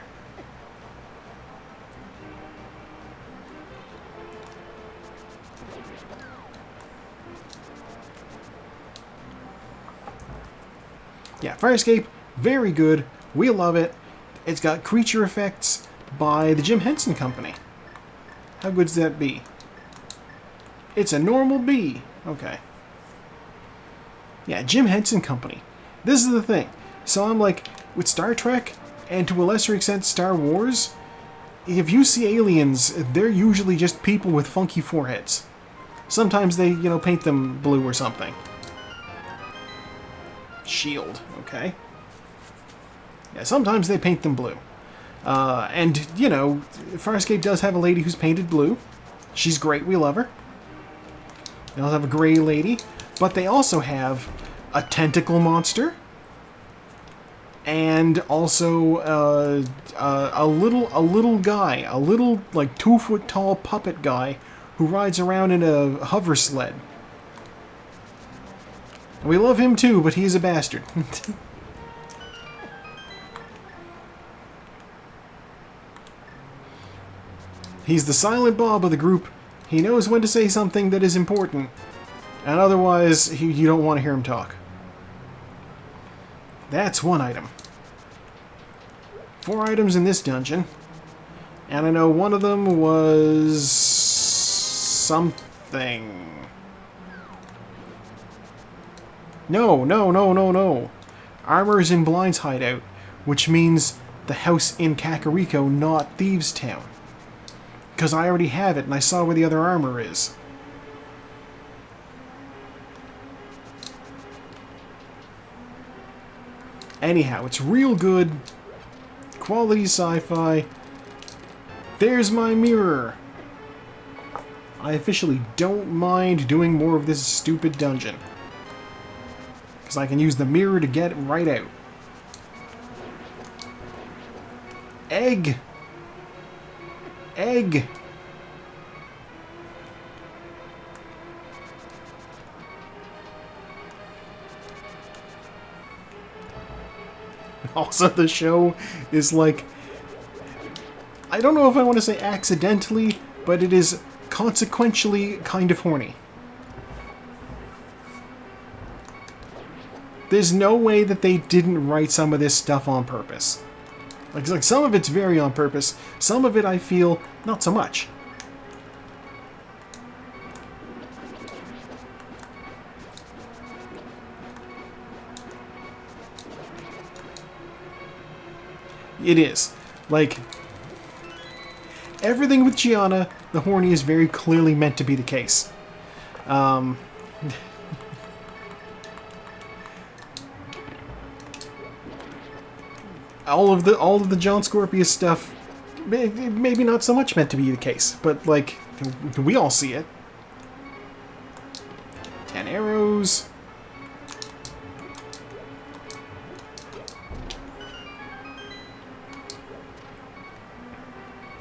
Yeah, Fire Escape, very good. We love it. It's got creature effects by the Jim Henson Company. How good's that bee? It's a normal bee. Okay. Yeah, Jim Henson Company. This is the thing. So I'm like, with Star Trek, and to a lesser extent Star Wars, if you see aliens, they're usually just people with funky foreheads. Sometimes they, paint them blue or something. Shield, okay. Yeah, sometimes they paint them blue. And, Farscape does have a lady who's painted blue. She's great, we love her. They also have a gray lady, but they also have a tentacle monster, and also a little guy, a little like 2-foot tall puppet guy who rides around in a hover sled. We love him too, but he's a bastard. He's the silent Bob of the group. He knows when to say something that is important, and otherwise you don't want to hear him talk. That's one item. 4 items in this dungeon, and I know one of them was something. No. Armor's in Blind's hideout, which means the house in Kakariko, not Thieves' Town. Because I already have it, and I saw where the other armor is. Anyhow, it's real good. Quality sci-fi. There's my mirror. I officially don't mind doing more of this stupid dungeon, because I can use the mirror to get right out. Egg! Egg! Also, the show is like, I don't know if I want to say accidentally, but it is consequentially kind of horny. There's no way that they didn't write some of this stuff on purpose. Like some of it's very on purpose, some of it I feel not so much. It is. Like, everything with Gianna, the horny, is very clearly meant to be the case. All of the John Scorpius stuff, maybe not so much meant to be the case, but like, we all see it. 10 arrows.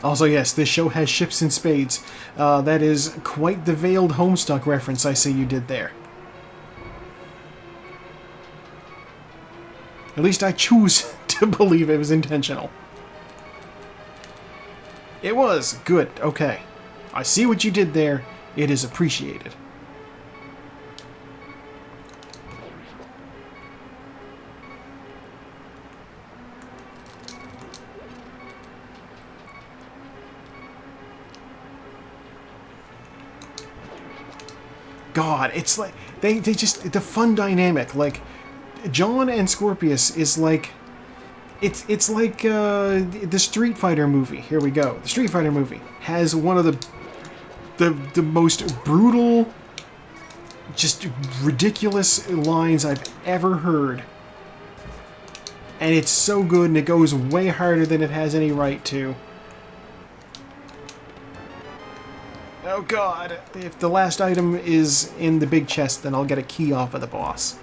Also, yes, this show has ships and spades. That is quite the veiled Homestuck reference I see you did there. At least I choose to believe it was intentional. It was. Good. Okay. I see what you did there. It is appreciated. God, it's like they just, the fun dynamic, like John and Scorpius is like, it's like the Street Fighter movie. Here we go. The Street Fighter movie has one of the most brutal, just ridiculous lines I've ever heard, and it's so good, and it goes way harder than it has any right to. Oh god, if the last item is in the big chest, then I'll get a key off of the boss.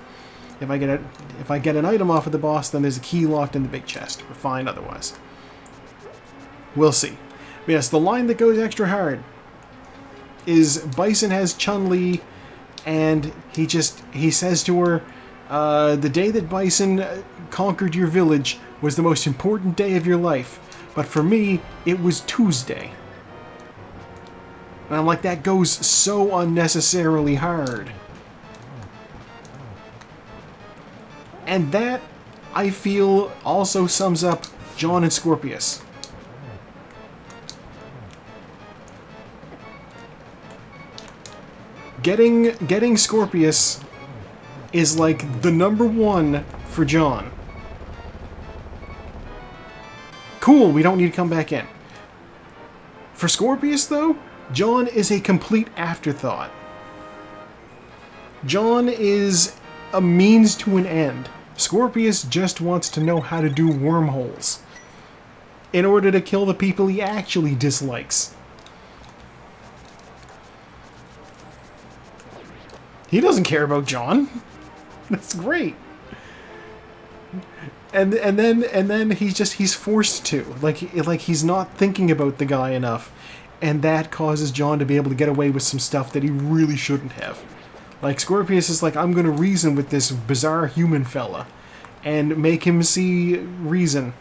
If I get an item off of the boss, then there's a key locked in the big chest. We're fine otherwise. We'll see. But yes, the line that goes extra hard is Bison has Chun-Li, and he says to her, The day that Bison conquered your village was the most important day of your life, but for me, it was Tuesday. And I'm like, that goes so unnecessarily hard. And that, I feel, also sums up John and Scorpius. Getting Scorpius is like the #1 for John. Cool, we don't need to come back in. For Scorpius, though, John is a complete afterthought. John is a means to an end. Scorpius just wants to know how to do wormholes in order to kill the people he actually dislikes. He doesn't care about John. That's great. And then he's forced to. Like he's not thinking about the guy enough. And that causes John to be able to get away with some stuff that he really shouldn't have. Like, Scorpius is like, I'm gonna reason with this bizarre human fella. And make him see reason.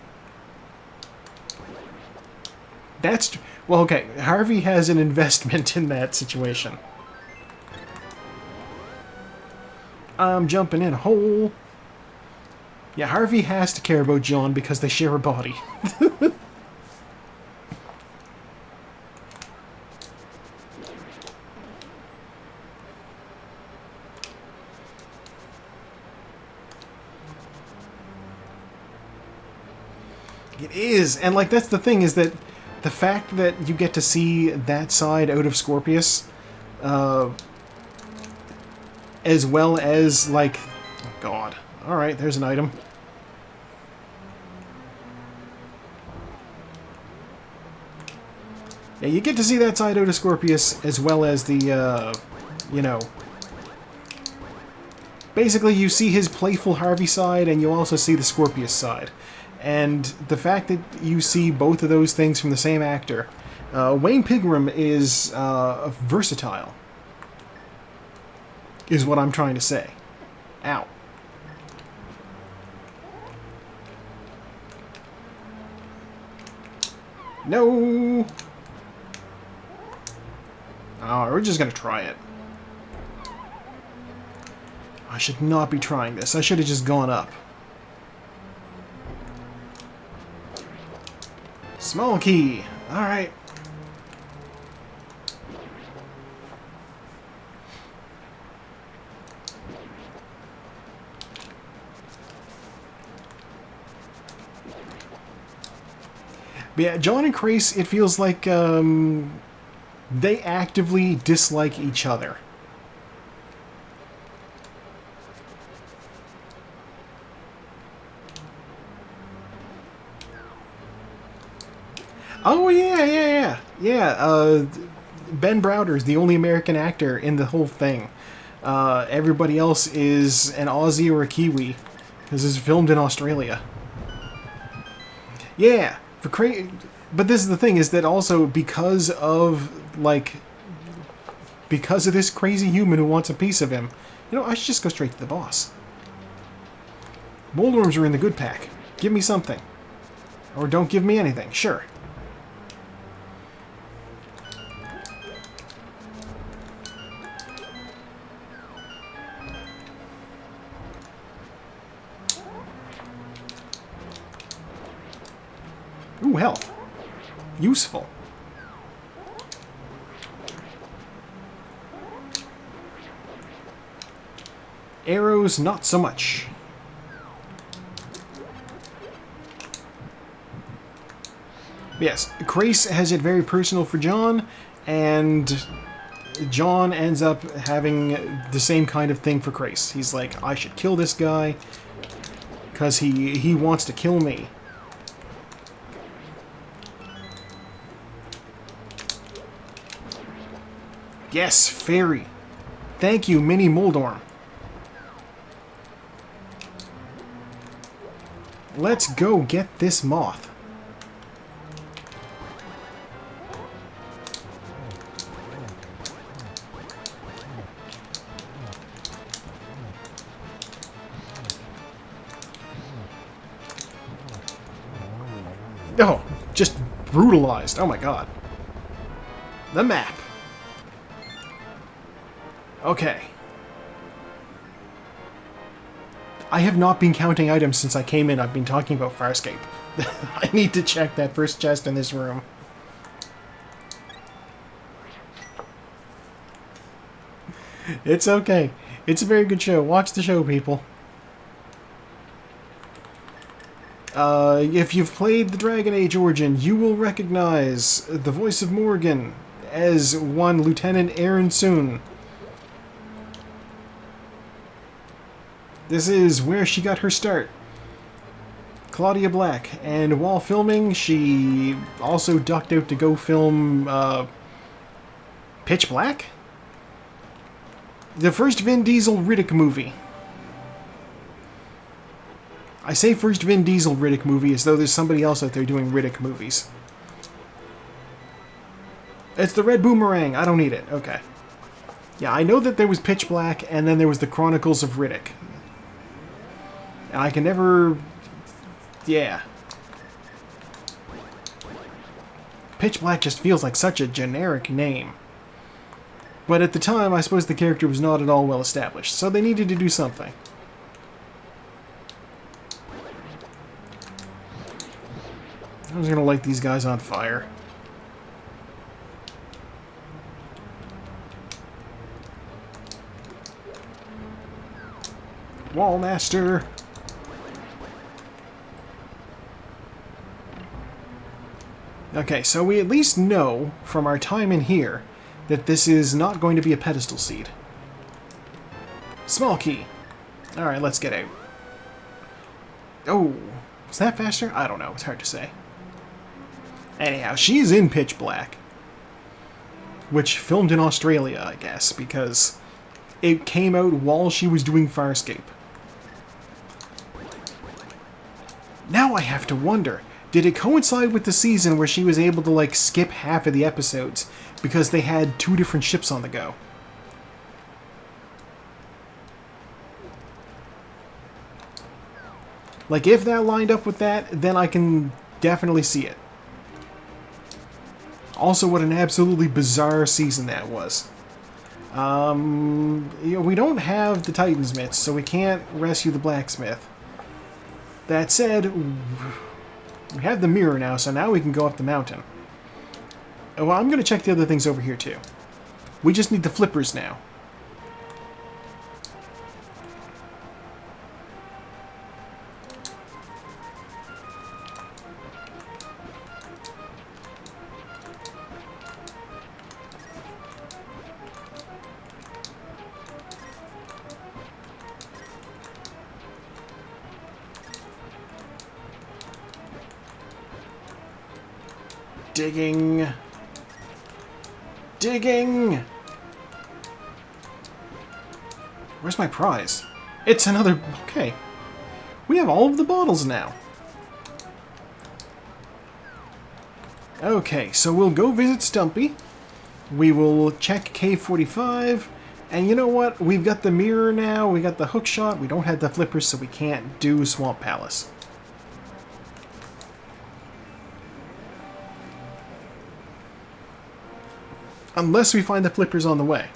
That's... Well, okay, Harvey has an investment in that situation. I'm jumping in a hole. Yeah, Harvey has to care about John because they share a body. It is, and like that's the thing, is that the fact that you get to see that side out of Scorpius, as well as like, oh God, all right, there's an item. Yeah, you get to see that side out of Scorpius as well as the, you know, basically you see his playful Harvey side and you also see the Scorpius side. And the fact that you see both of those things from the same actor, Wayne Pigram is versatile, is what I'm trying to say. Ow. No! Oh, we're just gonna try it. I should not be trying this. I should have just gone up. Small key. Alright. But yeah, John and Crace, it feels like they actively dislike each other. Oh, yeah. Ben Browder's the only American actor in the whole thing. Everybody else is an Aussie or a Kiwi, because it's filmed in Australia. Yeah, but this is the thing, is that also because of this crazy human who wants a piece of him, you know, I should just go straight to the boss. Moldworms are in the good pack. Give me something. Or don't give me anything. Sure. Ooh, health. Useful. Arrows, not so much. Yes, Crace has it very personal for John, and John ends up having the same kind of thing for Crace. He's like, I should kill this guy, because he wants to kill me. Yes, fairy. Thank you, Mini Moldorm. Let's go get this moth. Oh, just brutalized. Oh my god. The map. Okay. I have not been counting items since I came in. I've been talking about Farscape. I need to check that first chest in this room. It's okay. It's a very good show. Watch the show, people. If you've played the Dragon Age Origin, you will recognize the voice of Morgan as one Lieutenant Aaron Soon. This is where she got her start. Claudia Black. And while filming, she also ducked out to go film Pitch Black? The first Vin Diesel Riddick movie. I say first Vin Diesel Riddick movie as though there's somebody else out there doing Riddick movies. It's the Red Boomerang. I don't need it. Okay. Yeah, I know that there was Pitch Black, and then there was the Chronicles of Riddick. And I can never... Yeah. Pitch Black just feels like such a generic name. But at the time, I suppose the character was not at all well established, so they needed to do something. I'm just gonna light these guys on fire. Wallmaster! Okay, so we at least know from our time in here that this is not going to be a pedestal seed. Small key. Alright, let's get out. Oh, is that faster? I don't know, it's hard to say. Anyhow, she's in Pitch Black. Which filmed in Australia, I guess, because it came out while she was doing Farscape. Now I have to wonder, did it coincide with the season where she was able to, like, skip half of the episodes because they had 2 different ships on the go? Like, if that lined up with that, then I can definitely see it. Also, what an absolutely bizarre season that was. You know, we don't have the Titan's mitts, so we can't rescue the blacksmith. That said, we have the mirror now, so now we can go up the mountain. Well, I'm going to check the other things over here, too. We just need the flippers now. Digging. Digging! Where's my prize? It's another... Okay. We have all of the bottles now. Okay, so we'll go visit Stumpy. We will check Cave 45. And you know what? We've got the mirror now. We got the hook shot. We don't have the flippers, so we can't do Swamp Palace. Unless we find the flippers on the way.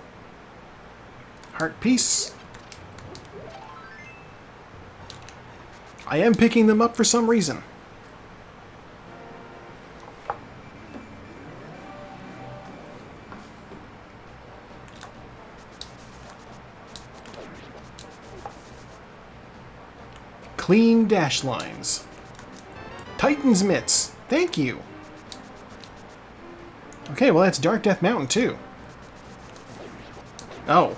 Heart piece. I am picking them up for some reason. Clean dash lines. Titan's mitts. Thank you. Okay, well that's Dark Death Mountain too. Oh.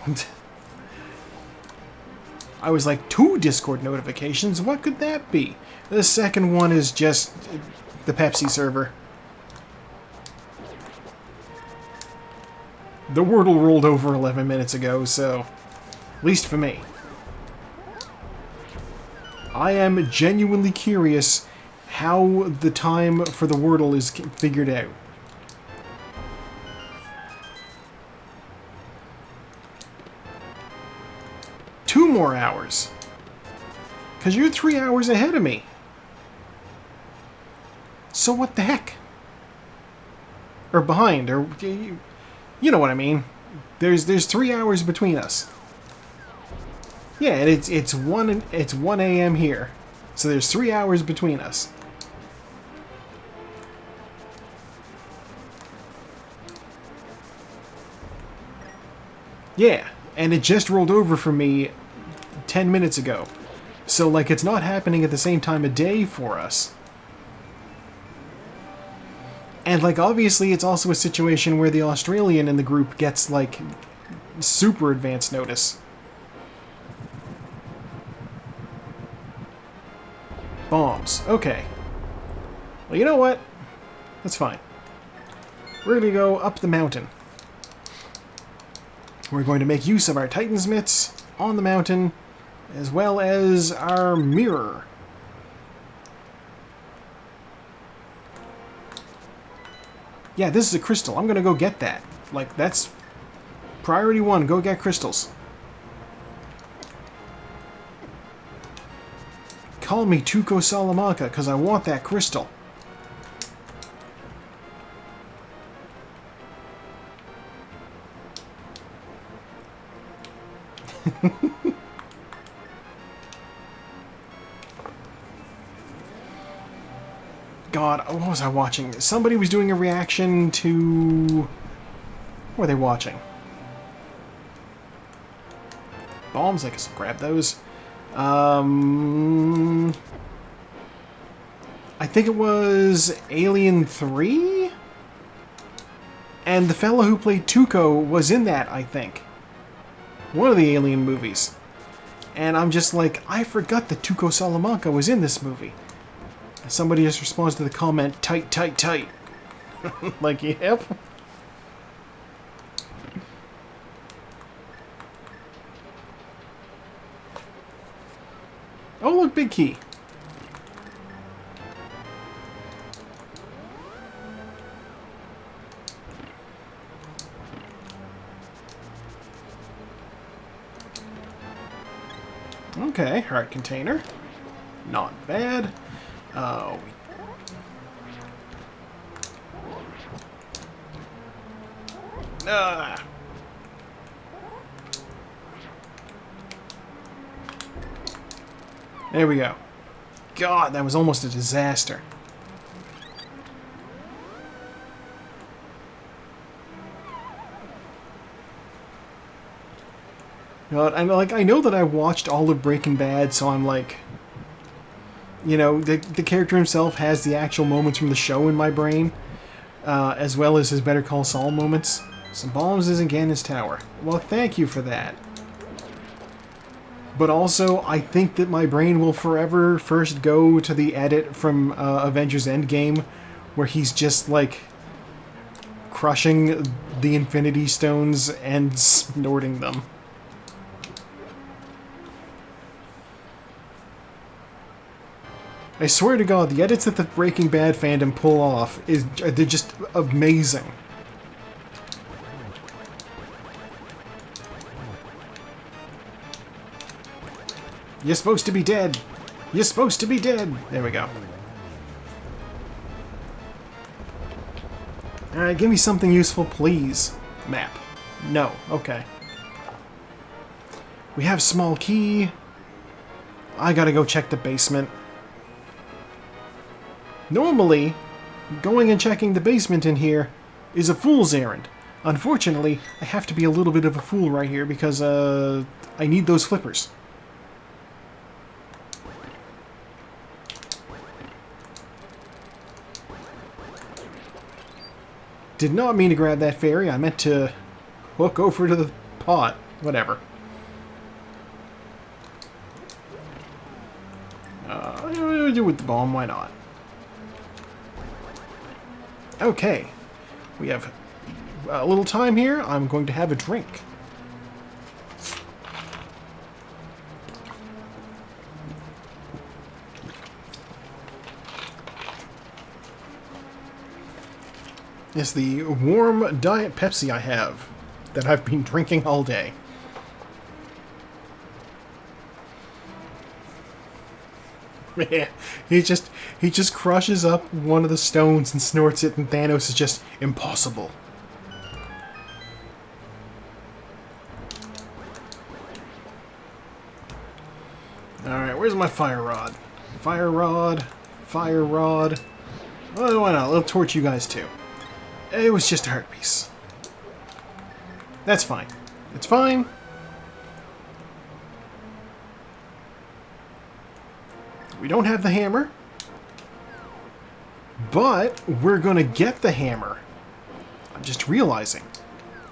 I was like, 2 Discord notifications? What could that be? The second one is just the Pepsi server. The Wordle rolled over 11 minutes ago, so... At least for me. I am genuinely curious how the time for the Wordle is figured out. Two more hours. Because you're 3 hours ahead of me. So what the heck? Or behind, or you know what I mean. There's 3 hours between us. Yeah, and it's 1 a.m. here, so there's 3 hours between us. Yeah, and it just rolled over for me 10 minutes ago. So, like, it's not happening at the same time of day for us. And, like, obviously it's also a situation where the Australian in the group gets, like, super advanced notice. Bombs. Okay. Well, you know what? That's fine. We're going to go up the mountain. We're going to make use of our Titan's mitts on the mountain, as well as our mirror. Yeah, this is a crystal. I'm going to go get that. Like, that's priority 1. Go get crystals. Call me Tuco Salamanca, because I want that crystal. God, what was I watching? Somebody was doing a reaction to... What were they watching? Bombs, I guess I'll grab those. I think it was Alien 3? And the fellow who played Tuco was in that, I think. One of the Alien movies. And I'm just like, I forgot that Tuco Salamanca was in this movie. And somebody just responds to the comment, tight, tight, tight. Like, yep. Oh, look, big key. Okay, heart container. Not bad. Oh. There we go. God, that was almost a disaster. God, I know that I watched all of Breaking Bad, so I'm like, you know, the character himself has the actual moments from the show in my brain, as well as his Better Call Saul moments. Some bombs is again his tower. Well, thank you for that. But also, I think that my brain will forever first go to the edit from Avengers Endgame, where he's just, like, crushing the Infinity Stones and snorting them. I swear to God, the edits that the Breaking Bad fandom pull off, they're just amazing. You're supposed to be dead. You're supposed to be dead. There we go. Alright, give me something useful, please. Map. No. Okay. We have small key. I gotta go check the basement. Normally, going and checking the basement in here is a fool's errand. Unfortunately, I have to be a little bit of a fool right here because, I need those flippers. Did not mean to grab that fairy. I meant to hook over to the pot. Whatever. With the bomb, why not? Okay. We have a little time here. I'm going to have a drink. It's the warm Diet Pepsi I have that I've been drinking all day. Yeah, he just crushes up one of the stones and snorts it, and Thanos is just impossible. Alright, where's my fire rod? Fire rod, fire rod. Well, why not? I'll torch you guys too. It was just a heart piece. That's fine. It's fine. We don't have the hammer, but we're gonna get the hammer. I'm just realizing.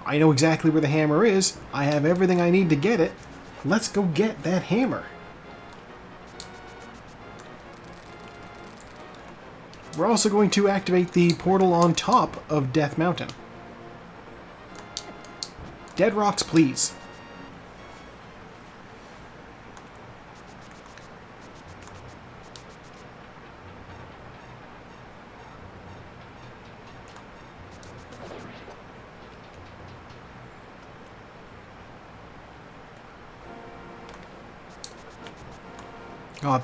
I know exactly where the hammer is. I have everything I need to get it. Let's go get that hammer. We're also going to activate the portal on top of Death Mountain. Dead rocks, please.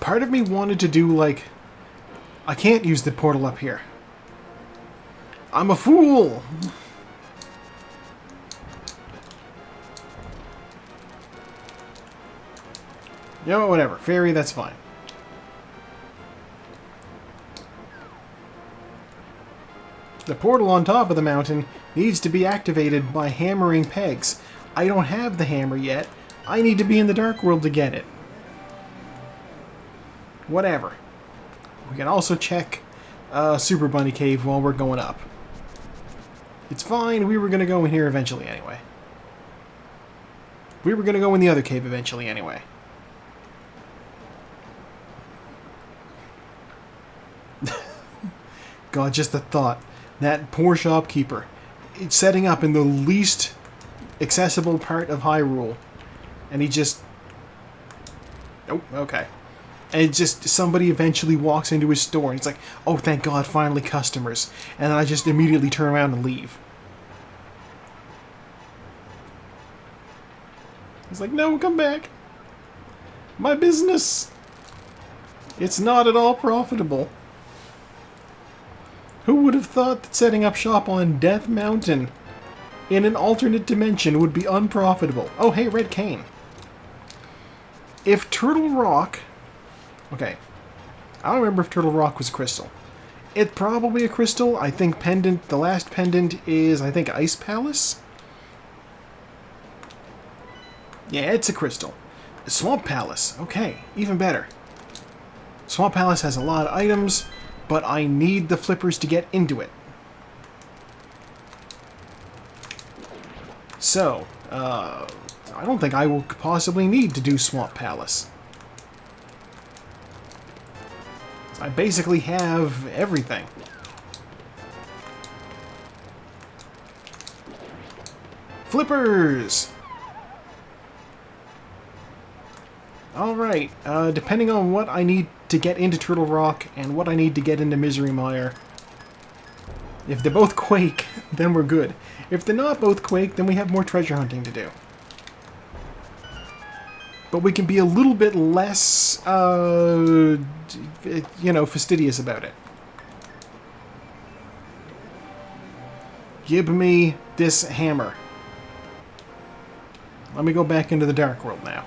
Part of me wanted to do, like... I can't use the portal up here. I'm a fool! You know, whatever. Fairy, that's fine. The portal on top of the mountain needs to be activated by hammering pegs. I don't have the hammer yet. I need to be in the Dark World to get it. Whatever. We can also check Super Bunny Cave while we're going up. It's fine. We were going to go in here eventually anyway. We were going to go in the other cave eventually anyway. God, just the thought. That poor shopkeeper. It's setting up in the least accessible part of Hyrule. And he just... Oh, okay. And just somebody eventually walks into his store and he's like, oh, thank God, finally customers. And then I just immediately turn around and leave. He's like, no, come back. My business. It's not at all profitable. Who would have thought that setting up shop on Death Mountain in an alternate dimension would be unprofitable? Oh, hey, Red Cane. If Turtle Rock... Okay, I don't remember if Turtle Rock was a crystal. It's probably a crystal. I think pendant, the last pendant is, I think, Ice Palace? Yeah, it's a crystal. Swamp Palace. Okay, even better. Swamp Palace has a lot of items, but I need the flippers to get into it. So, I don't think I will possibly need to do Swamp Palace. I basically have everything. Flippers! Alright, depending on what I need to get into Turtle Rock and what I need to get into Misery Mire, if they're both Quake, then we're good. If they're not both Quake, then we have more treasure hunting to do. But we can be a little bit less, you know, fastidious about it. Give me this hammer. Let me go back into the Dark World now.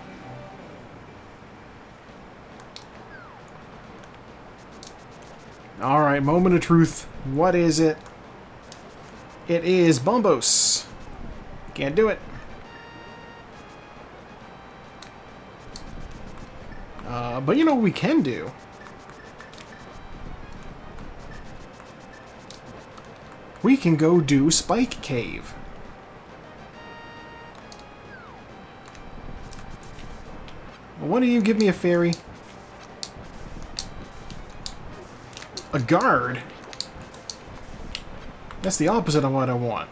Alright, moment of truth. What is it? It is Bombos. Can't do it. But you know what we can do? We can go do Spike Cave. Well, why don't you give me a fairy? A guard? That's the opposite of what I want.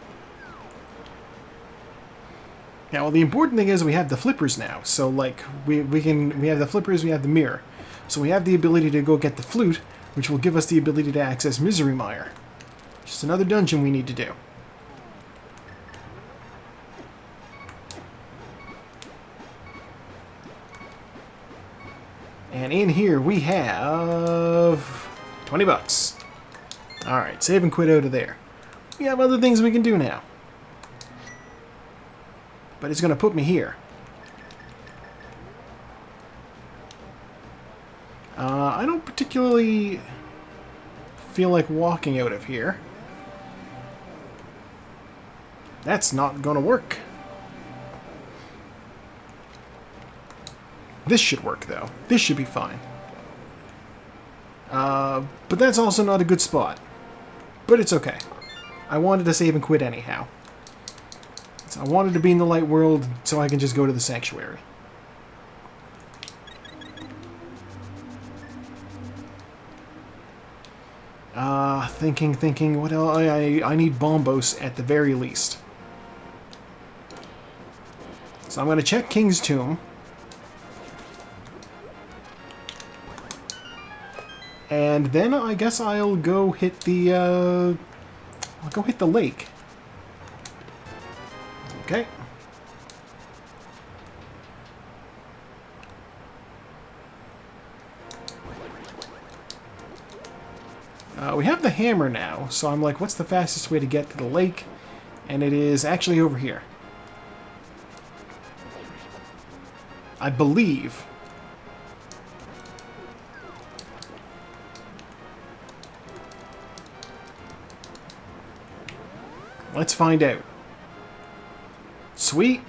Yeah, well, the important thing is we have the flippers now. So, like, we have the flippers, we have the mirror. So we have the ability to go get the flute, which will give us the ability to access Misery Mire. Just another dungeon we need to do. And in here we have 20 bucks. Alright, save and quit out of there. We have other things we can do now. But it's going to put me here. I don't particularly feel like walking out of here. That's not going to work. This should work, though. This should be fine. But that's also not a good spot. But it's okay. I wanted to save and quit anyhow. So I wanted to be in the light world so I can just go to the sanctuary. Thinking, what else? I need Bombos at the very least. So I'm going to check King's Tomb. And then I guess I'll go hit the, I'll go hit the lake. Okay. We have the hammer now, so I'm like, what's the fastest way to get to the lake? And it is actually over here. I believe. Let's find out. Sweet.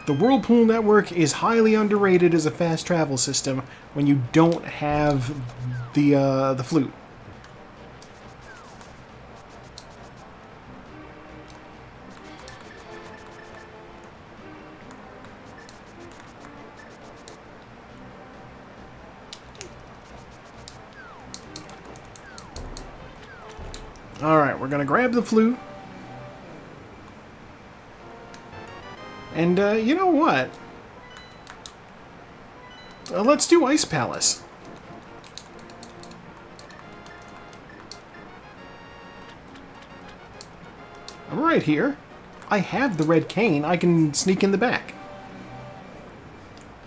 The Whirlpool Network is highly underrated as a fast travel system when you don't have the flute. Alright, we're gonna grab the flute. And, you know what? Let's do Ice Palace. I'm right here. I have the red cane. I can sneak in the back.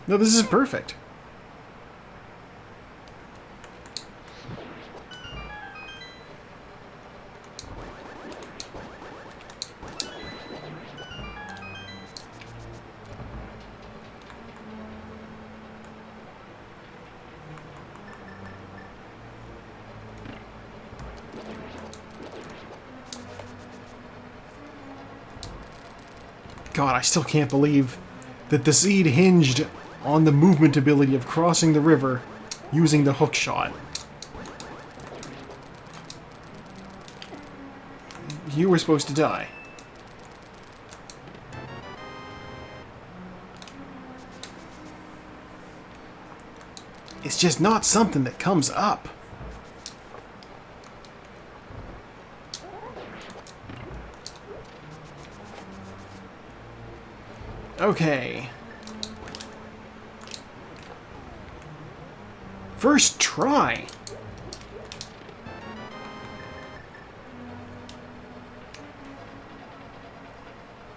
No, this is perfect. God, I still can't believe that the seed hinged on the movement ability of crossing the river using the hook shot. You were supposed to die. It's just not something that comes up. Okay. First try.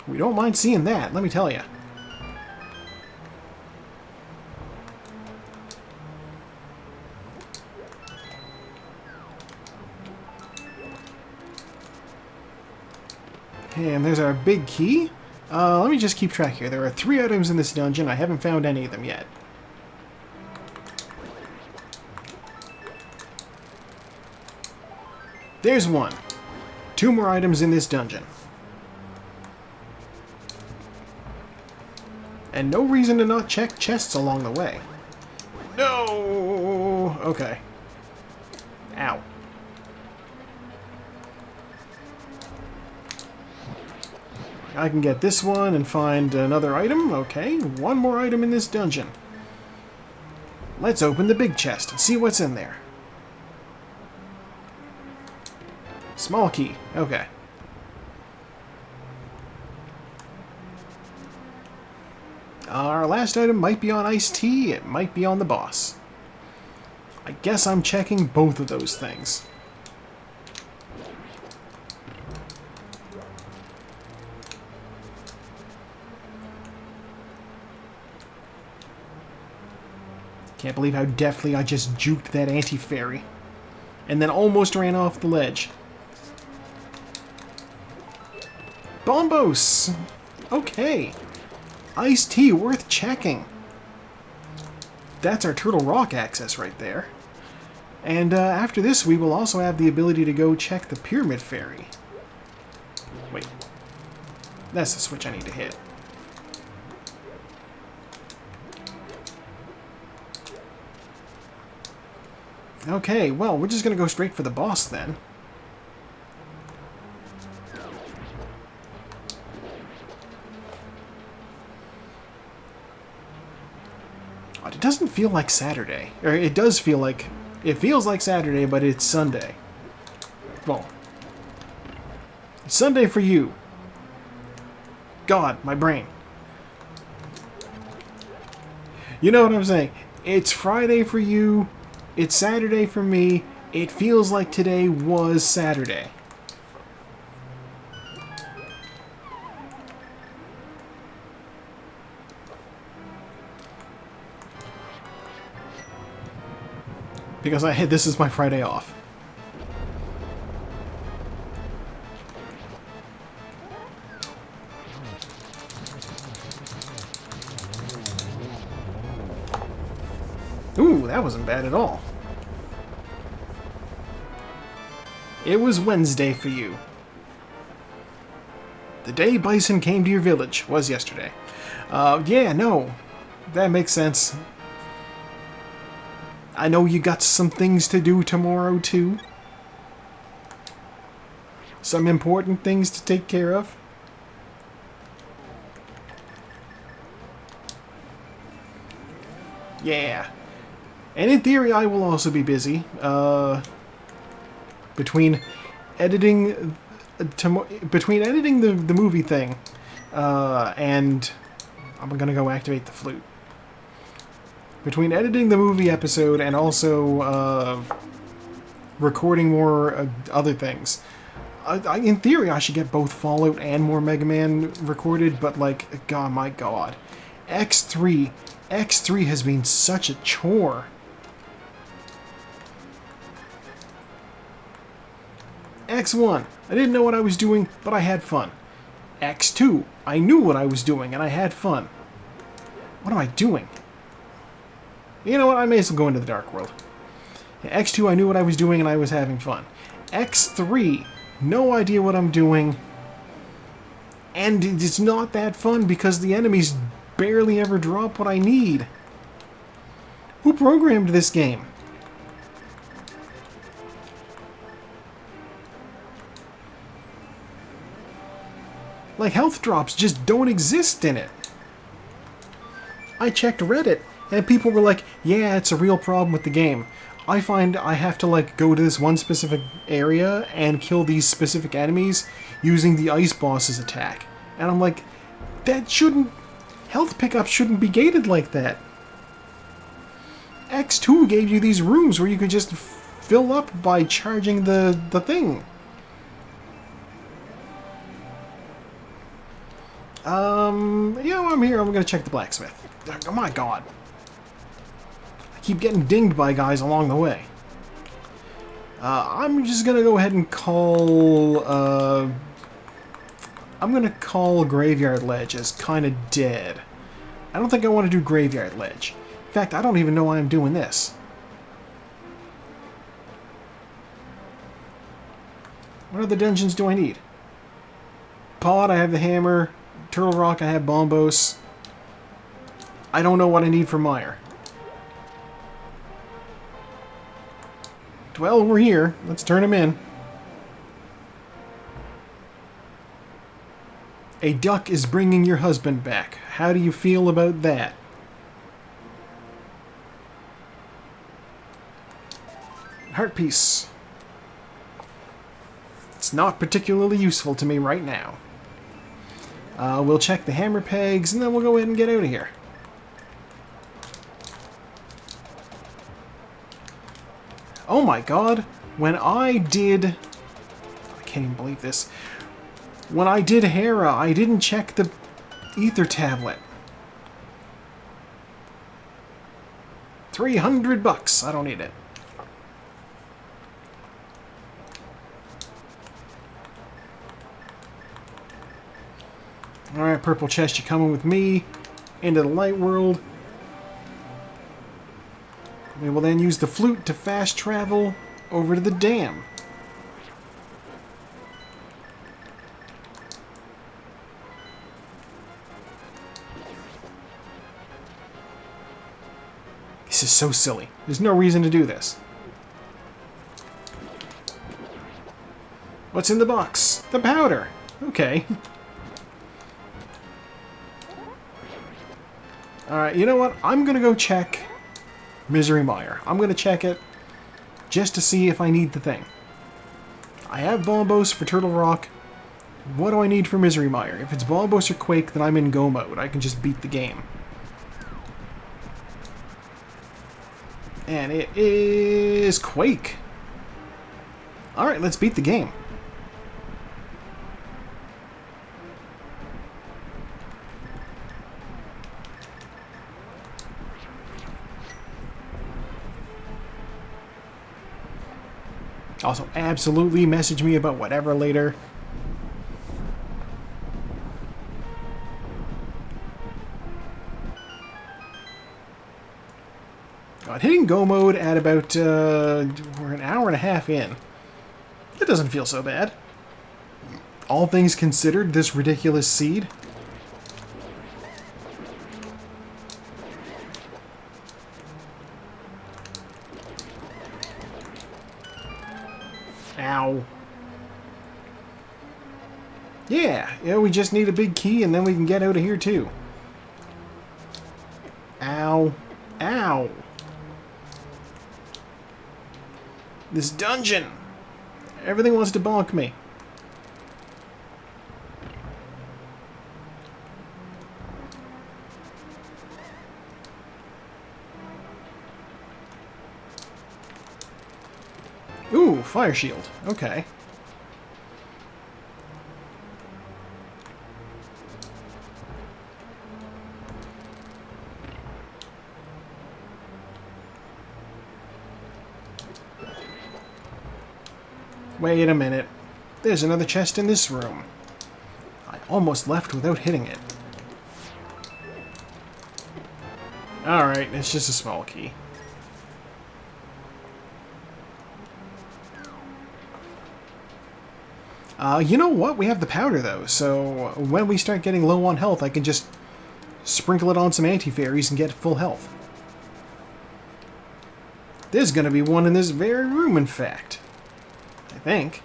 We don't mind seeing that, let me tell you. And there's our big key. Let me just keep track here. There are 3 items in this dungeon. I haven't found any of them yet. There's 1. 2 more items in this dungeon. And no reason to not check chests along the way. No! Okay. Ow. I can get this one and find another item. Okay, 1 more item in this dungeon. Let's open the big chest and see what's in there. Small key. Okay. Our last item might be on iced tea. It might be on the boss. I guess I'm checking both of those things. Can't believe how deftly I just juked that anti-fairy. And then almost ran off the ledge. Bombos! Okay. Iced tea, worth checking. That's our Turtle Rock access right there. And after this, we will also have the ability to go check the Pyramid Fairy. Wait. That's the switch I need to hit. Okay, well, we're just going to go straight for the boss then. It doesn't feel like Saturday. Or it does feel like... It feels like Saturday, but it's Sunday. Well, it's Sunday for you. God, my brain. You know what I'm saying? It's Friday for you. It's Saturday for me. It feels like today was Saturday. Because this is my Friday off. Ooh, that wasn't bad at all. It was Wednesday for you. The day Bison came to your village was yesterday. Yeah, no. That makes sense. I know you got some things to do tomorrow, too. Some important things to take care of. Yeah. And in theory, I will also be busy. Between editing the movie thing, and I'm gonna go activate the flute. Between editing the movie episode and also recording more other things, in theory, I should get both Fallout and more Mega Man recorded. But like, God, my God, X3 has been such a chore. X1, I didn't know what I was doing, but I had fun. X2, I knew what I was doing, and I had fun. What am I doing? You know what, I may as well go into the Dark World. X2, I knew what I was doing, and I was having fun. X3, no idea what I'm doing, and it's not that fun because the enemies barely ever drop what I need. Who programmed this game? Like, health drops just don't exist in it. I checked Reddit, and people were like, yeah, it's a real problem with the game. I find I have to, like, go to this one specific area and kill these specific enemies using the ice boss's attack. And I'm like, that shouldn't... Health pickups shouldn't be gated like that. X2 gave you these rooms where you could just fill up by charging the thing. You know, I'm here. I'm gonna check the blacksmith. Oh my God. I keep getting dinged by guys along the way. I'm just gonna go ahead and call, I'm gonna call Graveyard Ledge as kind of dead. I don't think I want to do Graveyard Ledge. In fact, I don't even know why I'm doing this. What other dungeons do I need? Pod, I have the hammer. Turtle Rock, I have Bombos. I don't know what I need for Meyer. Well, we're here. Let's turn him in. A duck is bringing your husband back. How do you feel about that? Heart piece. It's not particularly useful to me right now. We'll check the hammer pegs, and then we'll go ahead and get out of here. Oh my God! When I did... I can't even believe this. When I did Hera, I didn't check the ether tablet. $300. I don't need it. Alright, purple chest, you're coming with me into the light world. We will then use the flute to fast travel over to the dam. This is so silly. There's no reason to do this. What's in the box? The powder. Okay. Alright, you know what? I'm going to go check Misery Mire. I'm going to check it just to see if I need the thing. I have Bombos for Turtle Rock. What do I need for Misery Mire? If it's Bombos or Quake, then I'm in go mode. I can just beat the game. And it is Quake. Alright, let's beat the game. Also, absolutely message me about whatever later. God, hitting go mode at about, we're an hour and a half in. It doesn't feel so bad. All things considered, this ridiculous seed. Ow. Yeah, we just need a big key and then we can get out of here too. Ow. Ow. This dungeon. Everything wants to bonk me. Ooh, fire shield. Okay. Wait a minute. There's another chest in this room. I almost left without hitting it. Alright, it's just a small key. You know what? We have the powder, though, so when we start getting low on health, I can just sprinkle it on some anti-fairies and get full health. There's going to be one in this very room, in fact. I think.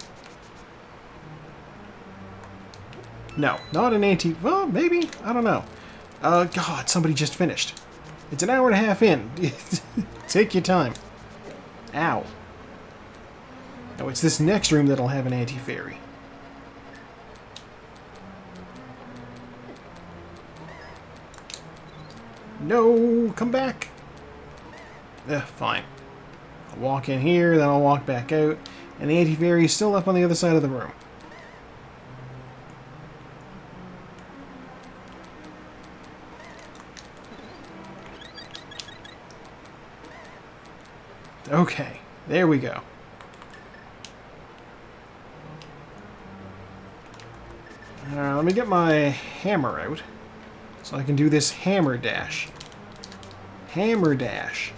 No, not an anti... Well, maybe? I don't know. God, somebody just finished. It's an hour and a half in. Take your time. Ow. No, it's this next room that'll have an anti-fairy. No, come back. Fine. I'll walk in here, then I'll walk back out, and the anti-fairy is still up on the other side of the room. Okay, there we go. Let me get my hammer out so I can do this hammer dash. Hammer dash.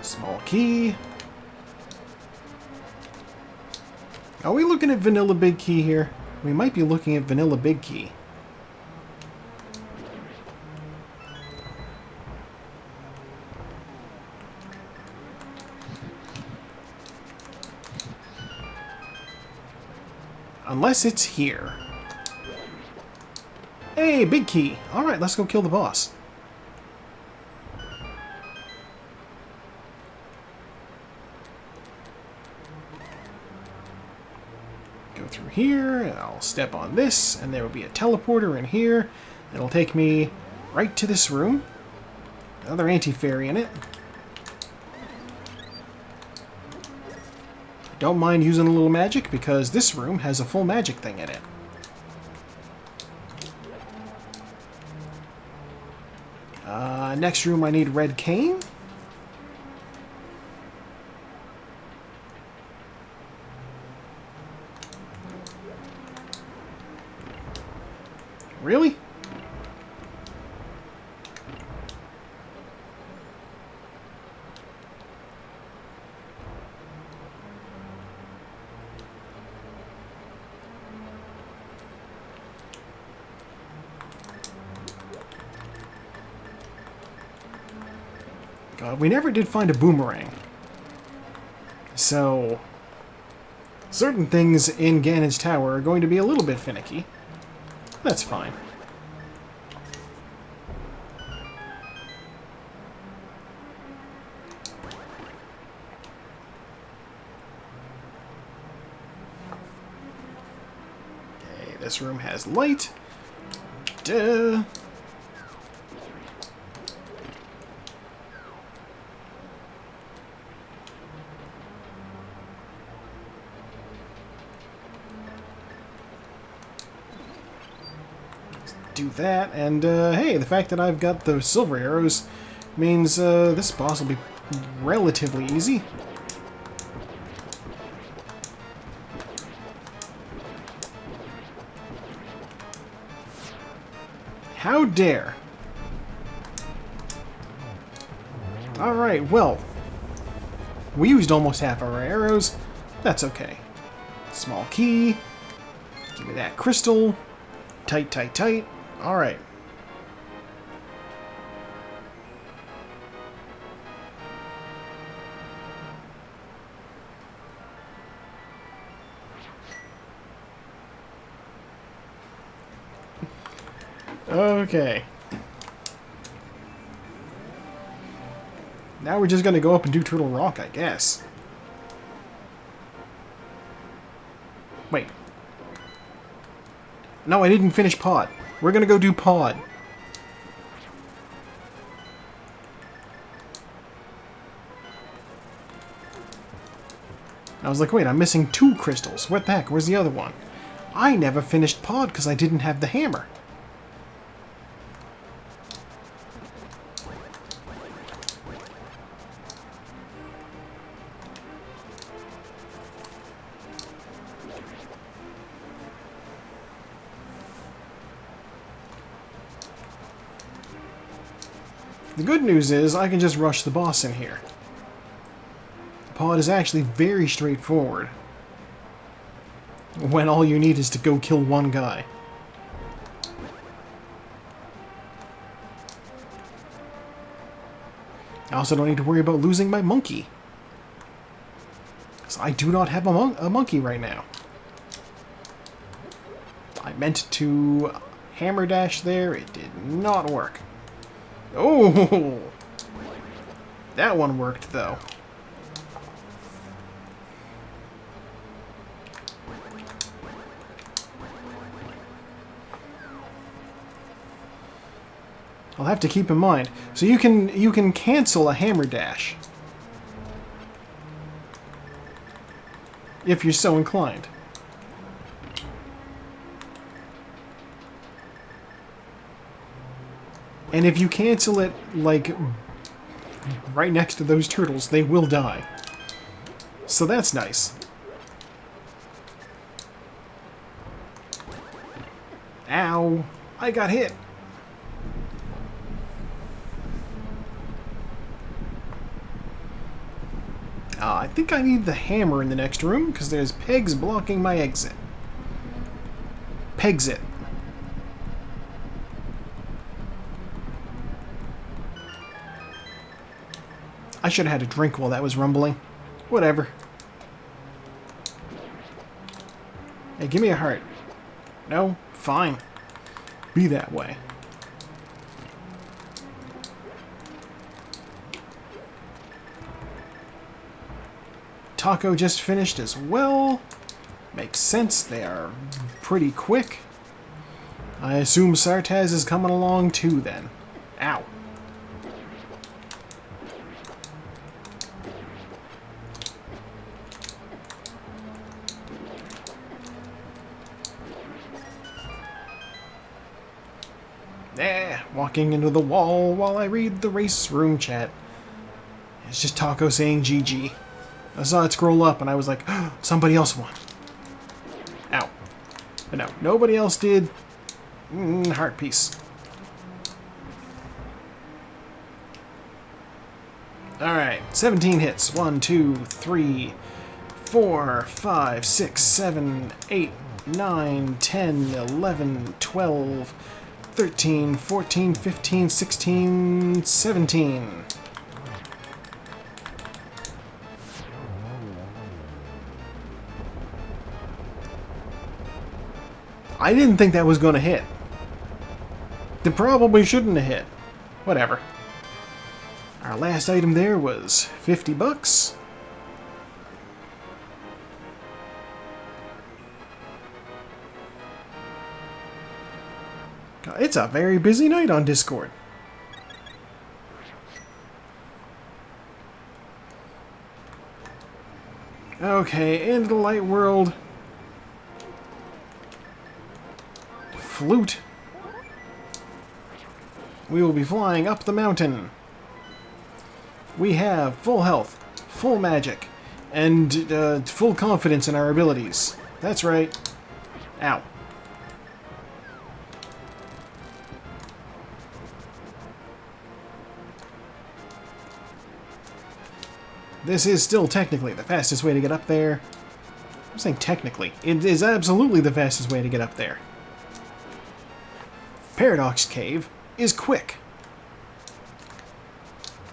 Small key. Are we looking at vanilla big key here? We might be looking at vanilla big key. Unless it's here. Hey, big key. Alright, let's go kill the boss. Go through here, and I'll step on this, and there will be a teleporter in here. It'll take me right to this room. Another anti-fairy in it. Don't mind using a little magic, because this room has a full magic thing in it. Next room I need red cane. Really? God, we never did find a boomerang. So, certain things in Ganon's Tower are going to be a little bit finicky. That's fine. Okay, this room has light. Duh. Do that, and hey, the fact that I've got the silver arrows means this boss will be relatively easy. How dare! Alright, well, we used almost half our arrows. That's okay. Small key. Give me that crystal. Tight, tight, tight. Alright. Okay. Now we're just gonna go up and do Turtle Rock, I guess. Wait. No, I didn't finish Pod. We're gonna go do Pod. I was like, wait, I'm missing 2 crystals. What the heck? Where's the other one? I never finished Pod because I didn't have the hammer. The good news is I can just rush the boss in here. The pod is actually very straightforward when all you need is to go kill one guy. I also don't need to worry about losing my monkey. Because I do not have a monkey right now. I meant to hammer dash there, it did not work. Oh! That one worked, though. I'll have to keep in mind. So you can cancel a hammer dash. If you're so inclined. And if you cancel it, like, right next to those turtles, they will die. So that's nice. Ow! I got hit! I think I need the hammer in the next room, because there's pegs blocking my exit. Pegs it. I should have had a drink while that was rumbling. Whatever. Hey, give me a heart. No? Fine. Be that way. Taco just finished as well. Makes sense, they are pretty quick. I assume Sartaz is coming along too then. Ow. Walking into the wall while I read the race room chat. It's just Taco saying GG. I saw it scroll up and I was like, oh, somebody else won. Ow. But no, nobody else did. Heart piece. Alright, 17 hits. 1, 2, 3, 4, 5, 6, 7, 8, 9, 10, 11, 12, 13, 14, 15, 16, 17. I didn't think that was going to hit. It probably shouldn't have hit. Whatever. Our last item there was 50 bucks. It's a very busy night on Discord. Okay, into the light world. Flute. We will be flying up the mountain. We have full health, full magic, and full confidence in our abilities. That's right. Ow. This is still technically the fastest way to get up there. I'm saying technically. It is absolutely the fastest way to get up there. Paradox Cave is quick.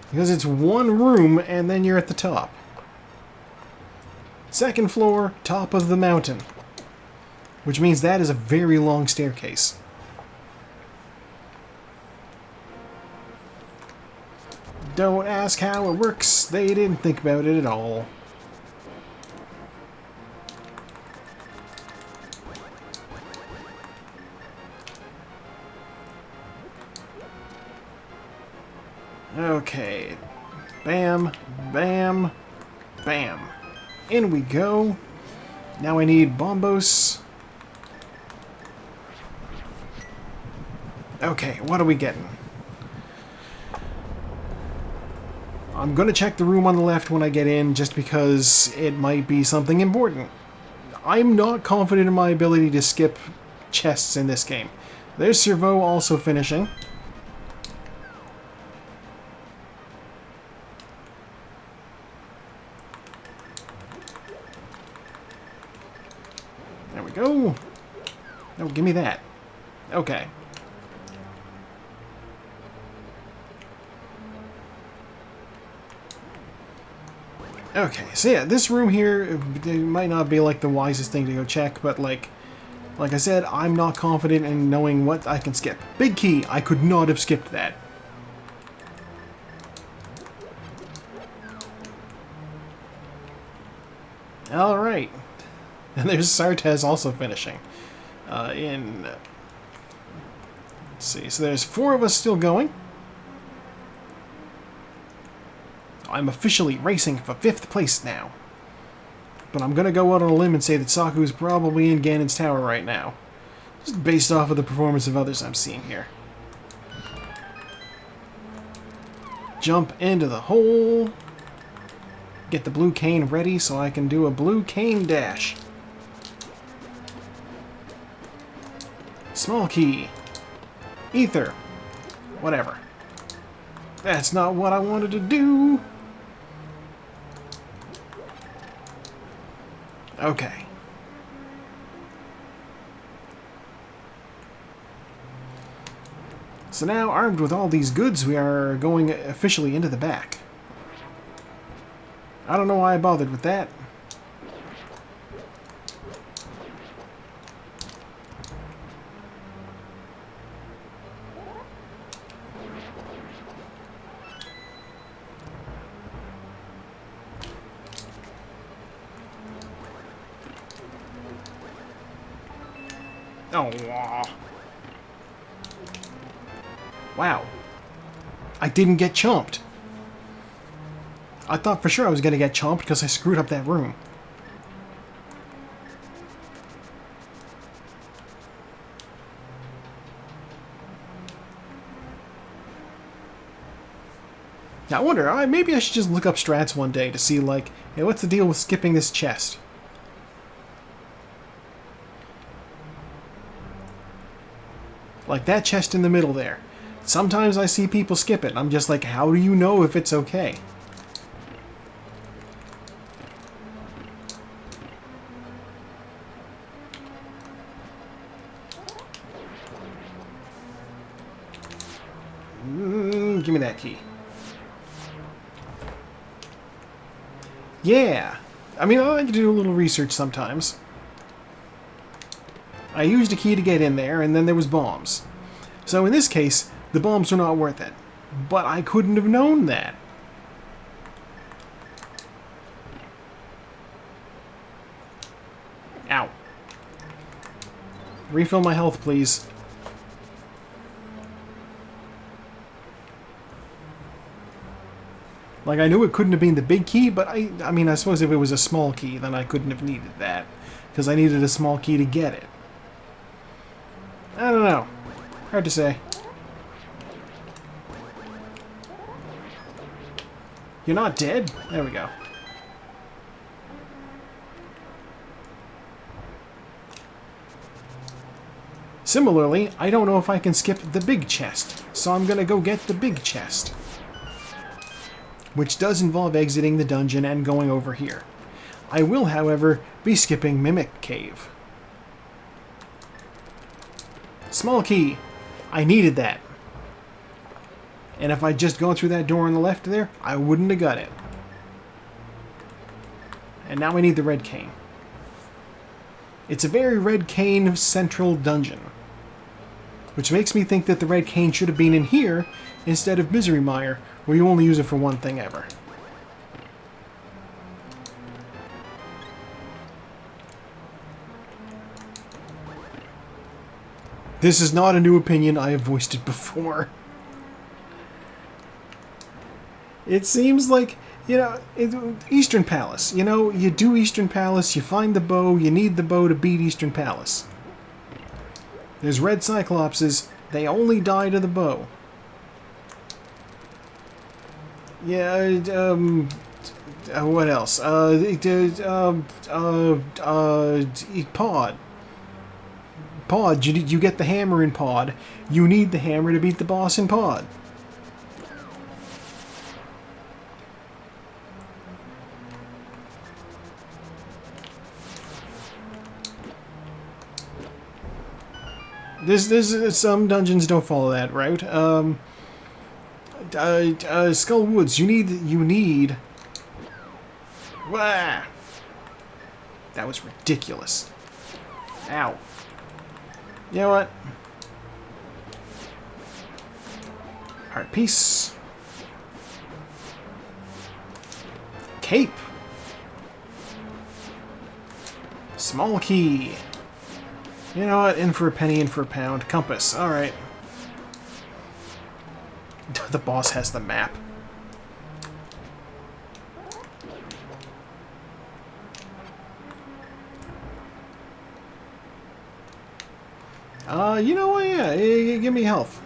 Because it's one room and then you're at the top. Second floor, top of the mountain. Which means that is a very long staircase. Don't ask how it works. They didn't think about it at all. Okay. Bam, bam, bam. In we go. Now I need Bombos. Okay, what are we getting? I'm gonna check the room on the left when I get in, just because it might be something important. I'm not confident in my ability to skip chests in this game. There's Servo also finishing. There we go. No, give me that. Okay. Okay, so yeah, this room here, it might not be like the wisest thing to go check, but like I said, I'm not confident in knowing what I can skip. Big key, I could not have skipped that. Alright. And there's Sartez also finishing. Let's see, so there's 4 of us still going. I'm officially racing for 5th place now. But I'm going to go out on a limb and say that Saku's probably in Ganon's Tower right now. Just based off of the performance of others I'm seeing here. Jump into the hole. Get the blue cane ready so I can do a blue cane dash. Small key. Ether. Whatever. That's not what I wanted to do. Okay. So now, armed with all these goods, we are going officially into the back. I don't know why I bothered with that. Oh, wow. I didn't get chomped. I thought for sure I was going to get chomped because I screwed up that room. Now, I wonder, maybe I should just look up strats one day to see, like, hey, what's the deal with skipping this chest? Like that chest in the middle there. Sometimes I see people skip it, and I'm just like, how do you know if it's okay? Give me that key. Yeah! I mean, I like to do a little research sometimes. I used a key to get in there, and then there was bombs. So in this case, the bombs were not worth it. But I couldn't have known that. Ow. Refill my health, please. Like, I knew it couldn't have been the big key, but I mean, I suppose if it was a small key, then I couldn't have needed that. Because I needed a small key to get it. I don't know. Hard to say. You're not dead? There we go. Similarly, I don't know if I can skip the big chest, so I'm gonna go get the big chest. Which does involve exiting the dungeon and going over here. I will, however, be skipping Mimic Cave. Small key. I needed that. And if I'd just gone through that door on the left there, I wouldn't have got it. And now I need the red cane. It's a very red cane central dungeon. Which makes me think that the red cane should have been in here instead of Misery Mire, where you only use it for one thing ever. This is not a new opinion, I have voiced it before. It seems like, you know, Eastern Palace. You know, you do Eastern Palace, you find the bow, you need the bow to beat Eastern Palace. There's red Cyclopses, they only die to the bow. Yeah, what else? Pod. Pod, you get the hammer in Pod. You need the hammer to beat the boss in Pod. Some dungeons don't follow that route. Skull Woods, you need... Wah! That was ridiculous. Ow. You know what? Heart piece. Cape. Small key. You know what? In for a penny, in for a pound. Compass. Alright. The boss has the map. You know what? Yeah, give me health.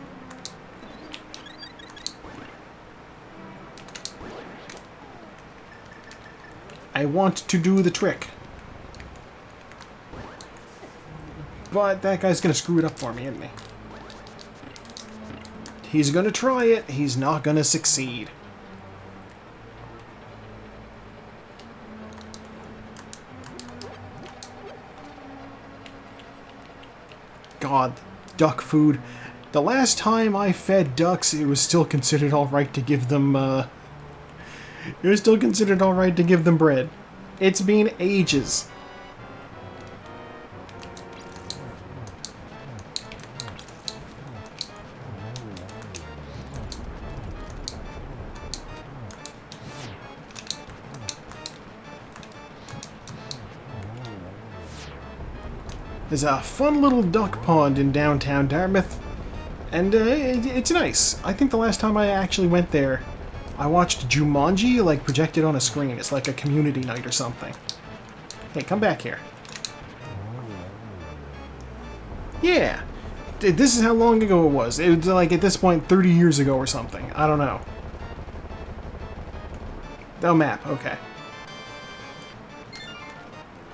I want to do the trick. But that guy's gonna screw it up for me, isn't he? He's gonna try it, he's not gonna succeed. God, duck food. The last time I fed ducks, it was still considered alright to give them, it was still considered alright to give them bread. It's been ages. There's a fun little duck pond in downtown Dartmouth, and it's nice. I think the last time I actually went there, I watched Jumanji, like, projected on a screen. It's like a community night or something. Hey, come back here. Yeah! This is how long ago it was. It was, like, at this point, 30 years ago or something. I don't know. Oh, map, okay.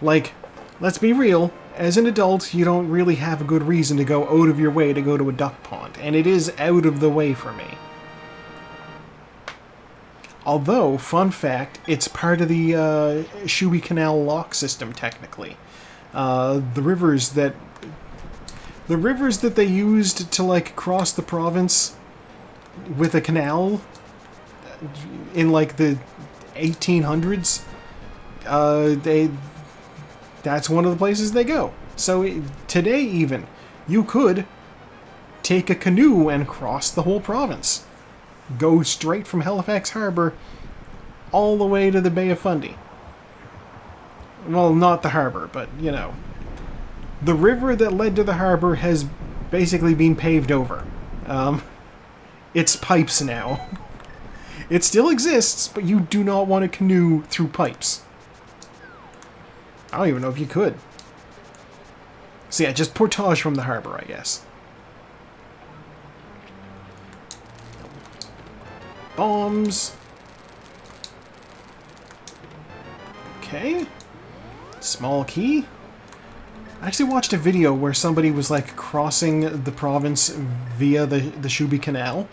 Like, let's be real, as an adult, you don't really have a good reason to go out of your way to go to a duck pond, and it is out of the way for me. Although, fun fact, it's part of the Shubi Canal lock system, technically. The rivers that they used to, like, cross the province with a canal in, like, the 1800s, that's one of the places they go. So today even, you could take a canoe and cross the whole province. Go straight from Halifax Harbour all the way to the Bay of Fundy. Well, not the harbour, but, you know. The river that led to the harbour has basically been paved over. It's pipes now. It still exists, but you do not want to canoe through pipes. I don't even know if you could. So yeah, just portage from the harbour, I guess. Bombs. Okay. Small key. I actually watched a video where somebody was, like, crossing the province via the Shubi Canal.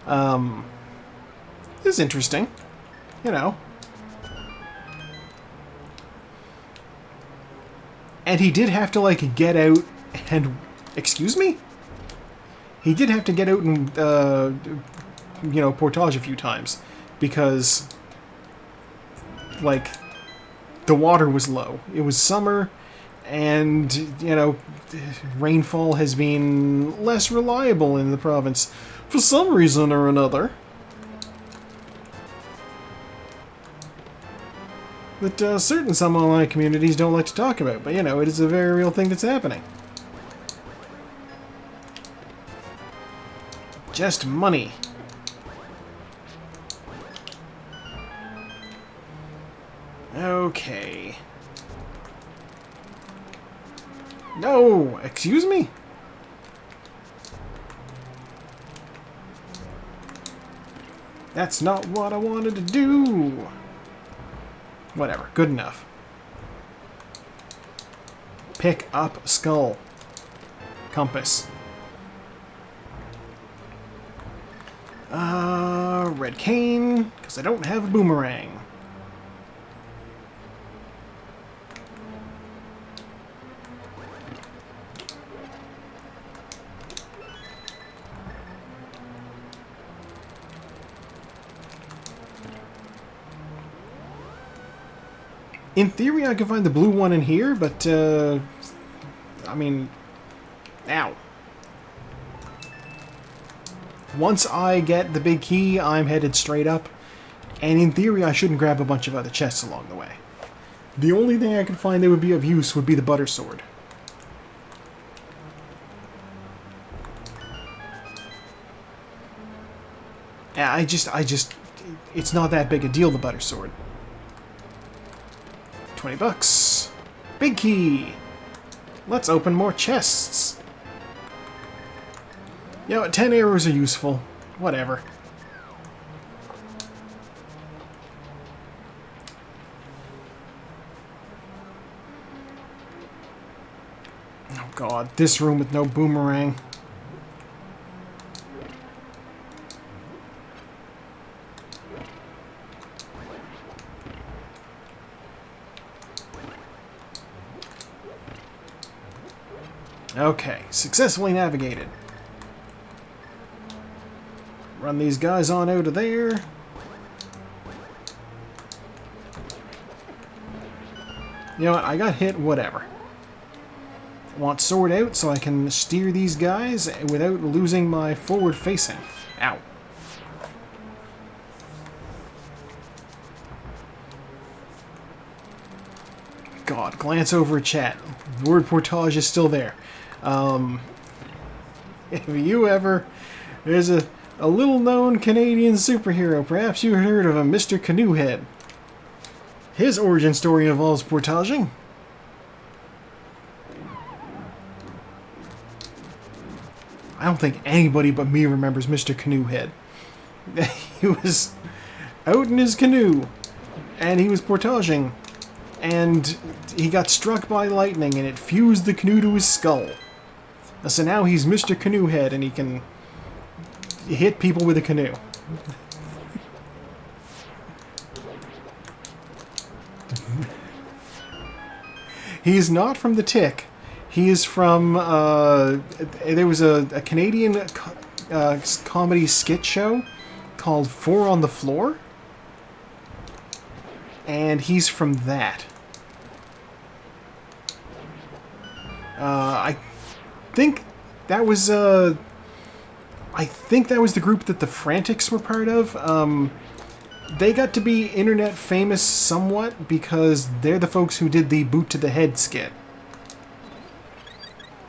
It was interesting. You know. And he did have to, like, get out and... Excuse me? He did have to get out and, you know, portage a few times. Because, like, the water was low. It was summer, and, you know, rainfall has been less reliable in the province for some reason or another. That certain some online communities don't like to talk about, but, you know, it is a very real thing that's happening. Just money. Okay. No! Excuse me? That's not what I wanted to do! Whatever, good enough. Pick up skull. Compass. Red cane, because I don't have a boomerang. In theory, I could find the blue one in here, but, I mean, ow. Once I get the big key, I'm headed straight up, and in theory, I shouldn't grab a bunch of other chests along the way. The only thing I could find that would be of use would be the butter sword. I just, it's not that big a deal, the butter sword. 20 bucks. Big key. Let's open more chests. You know, 10 arrows are useful. Whatever. Oh god, this room with no boomerang. Okay, successfully navigated. Run these guys on out of there. You know what, I got hit, whatever. I want sword out so I can steer these guys without losing my forward facing. Ow. God, glance over at chat. The word portage is still there. If you ever... There's a little-known Canadian superhero. Perhaps you heard of a Mr. Canoehead. His origin story involves portaging. I don't think anybody but me remembers Mr. Canoehead. He was out in his canoe, and he was portaging, and he got struck by lightning, and it fused the canoe to his skull. So now he's Mr. Canoe Head, and he can hit people with a canoe. He is not from The Tick. He is from, there was a Canadian comedy skit show called Four on the Floor. And he's from that. I think that was the group that the Frantics were part of. They got to be internet famous somewhat because they're the folks who did the boot to the head skit.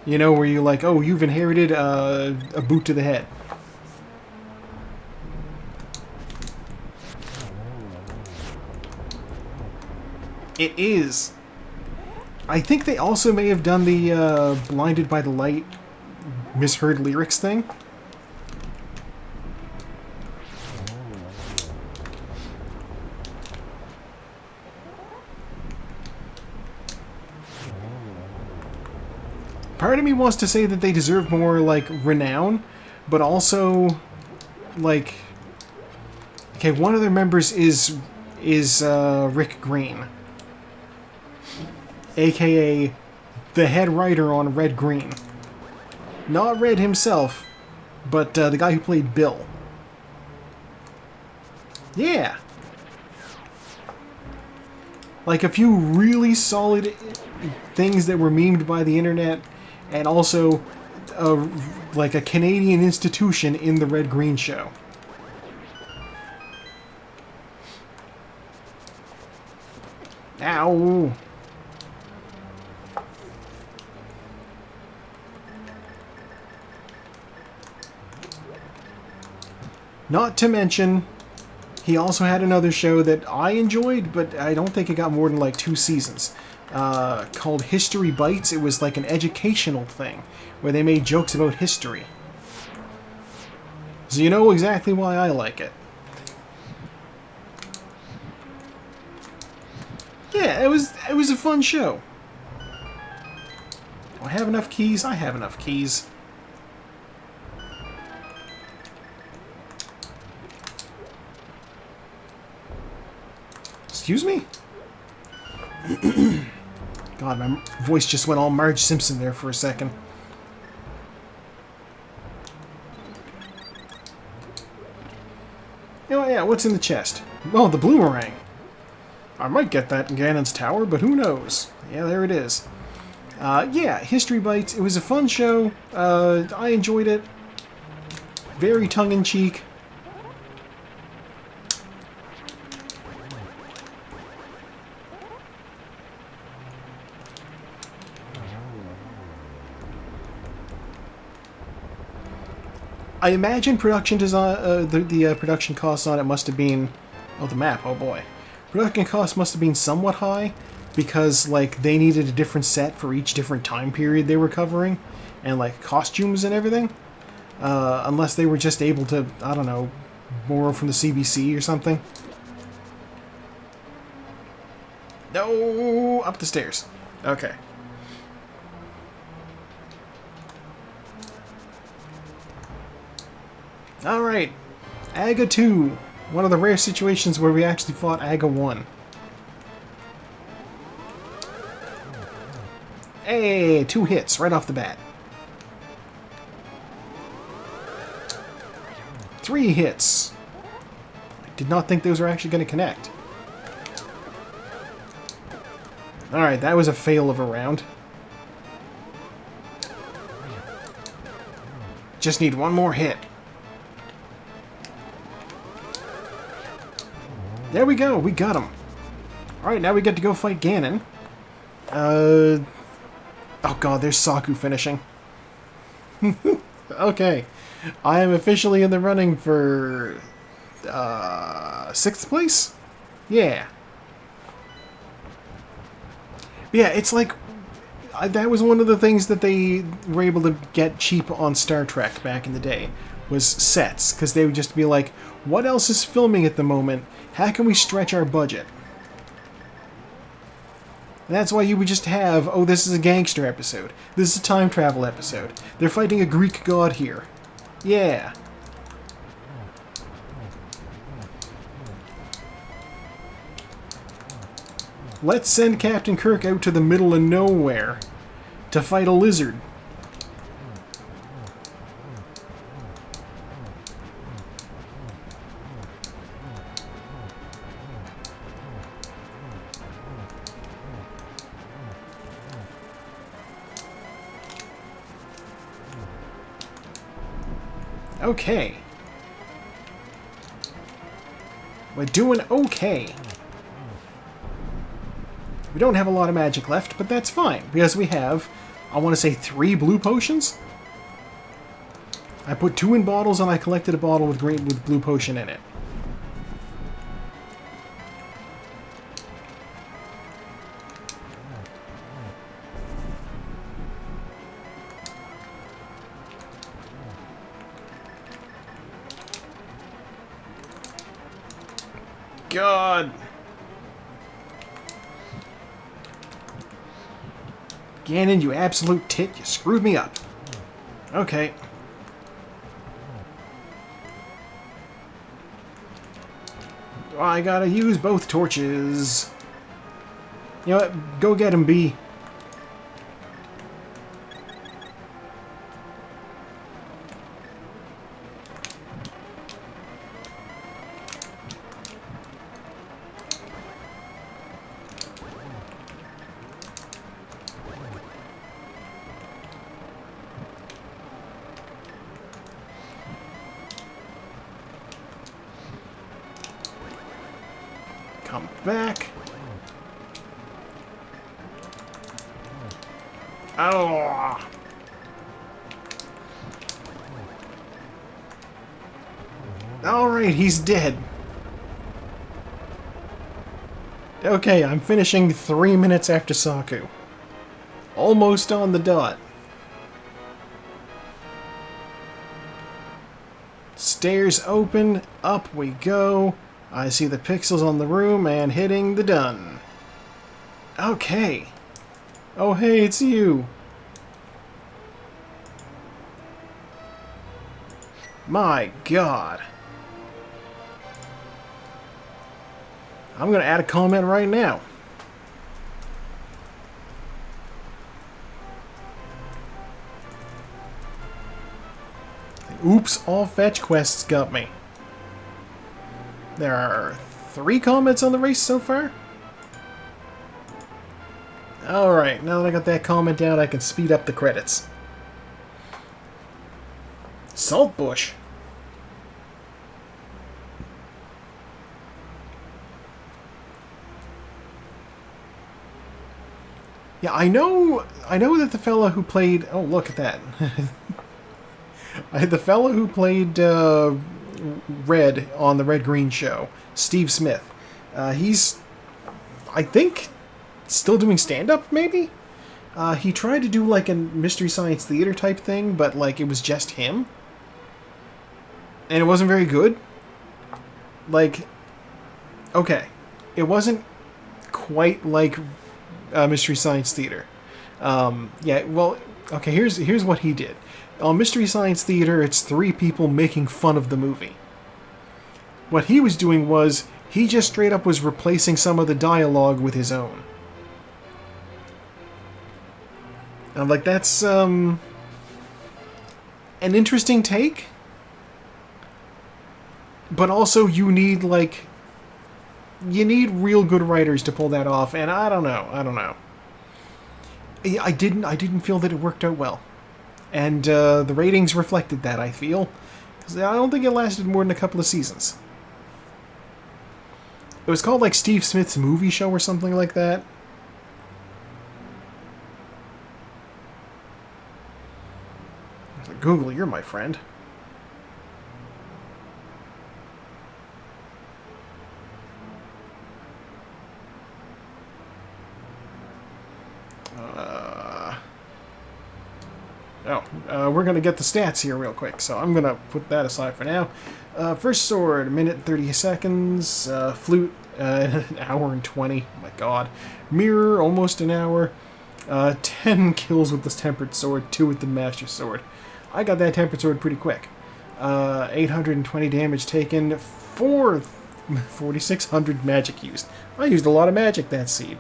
You know, where you're like, oh, you've inherited a boot to the head. It is. I think they also may have done the Blinded by the Light misheard lyrics thing. Part of me wants to say that they deserve more, like, renown, but also, like... Okay, one of their members is Rick Green. A.K.A. the head writer on Red Green. Not Red himself, but the guy who played Bill. Yeah! Like, a few really solid things that were memed by the internet, and also, like, a Canadian institution in the Red Green show. Ow! Not to mention, he also had another show that I enjoyed, but I don't think it got more than like 2 seasons. Called History Bites. It was like an educational thing, where they made jokes about history. So you know exactly why I like it. Yeah, it was a fun show. Do I have enough keys? I have enough keys. Excuse me? God, my voice just went all Marge Simpson there for a second. Oh yeah, what's in the chest? Oh, the bloomerang. I might get that in Ganon's Tower, but who knows? Yeah, there it is. Yeah, History Bites. It was a fun show. I enjoyed it. Very tongue-in-cheek. I imagine production design, the production costs on it must have been... Oh, the map, oh boy. Production costs must have been somewhat high, because, like, they needed a different set for each different time period they were covering, and, like, costumes and everything. Unless they were just able to, I don't know, borrow from the CBC or something. No! Up the stairs. Okay. Alright, AGA 2. One of the rare situations where we actually fought AGA 1. Hey, 2 hits right off the bat. 3 hits. I did not think those were actually going to connect. Alright, that was a fail of a round. Just need one more hit. There we go, we got him. Alright, now we get to go fight Ganon. Oh god, there's Saku finishing. Okay. I am officially in the running for... 6th place? Yeah. Yeah, it's like... that was one of the things that they were able to get cheap on Star Trek back in the day. Was sets. Because they would just be like, what else is filming at the moment? How can we stretch our budget? And that's why you would just have, oh, this is a gangster episode. This is a time travel episode. They're fighting a Greek god here. Yeah. Let's send Captain Kirk out to the middle of nowhere to fight a lizard. Okay. We're doing okay. We don't have a lot of magic left, but that's fine, because we have, I want to say, 3 blue potions? I put 2 in bottles, and I collected a bottle with blue potion in it. God! Ganon, you absolute tit, you screwed me up. Okay. I gotta use both torches. You know what? Go get him, B. Come back. Oh. Alright, he's dead. Okay, I'm finishing 3 minutes after Saku. Almost on the dot. Stairs open, up we go. I see the pixels on the room and hitting the done. Okay. Oh hey, it's you. My God. I'm gonna add a comment right now. Oops, all fetch quests got me. There are 3 comments on the race so far? Alright, now that I got that comment down, I can speed up the credits. Saltbush. Yeah, I know that the fella who played... Oh, look at that. The fella who played Red on the Red Green show, Steve Smith, he's, I think, still doing stand-up, maybe? He tried to do, like, a Mystery Science Theater type thing, but, like, it was just him. And it wasn't very good. Like, okay, it wasn't quite like Mystery Science Theater. Yeah, well, okay, here's what he did. On Mystery Science Theater, it's 3 people making fun of the movie. What he was doing was, he just straight up was replacing some of the dialogue with his own. And like, that's, an interesting take. But also, you need, like, you need real good writers to pull that off, and I don't know. I didn't feel that it worked out well. And the ratings reflected that, I feel. 'Cause I don't think it lasted more than a couple of seasons. It was called, like, Steve Smith's Movie Show or something like that. Google, you're my friend. we're going to get the stats here real quick. So I'm going to put that aside for now. First sword, 1:30 seconds. Flute, an hour and 20. Oh my god. Mirror, almost an hour. 10 kills with this tempered sword, 2 with the master sword. I got that tempered sword pretty quick. 820 damage taken, 4,600 magic used. I used a lot of magic that seed.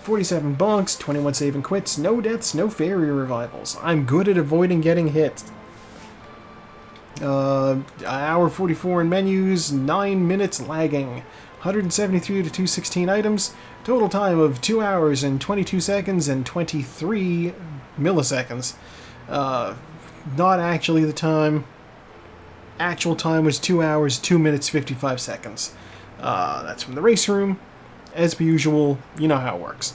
47 bunks, 21 save and quits, no deaths, no fairy revivals. I'm good at avoiding getting hit. Hour 44 in menus, 9 minutes lagging. 173 to 216 items. Total time of 2 hours and 22 seconds and 23 milliseconds. Not actually the time. Actual time was 2 hours, 2 minutes, 55 seconds. That's from the race room. As per usual, you know how it works.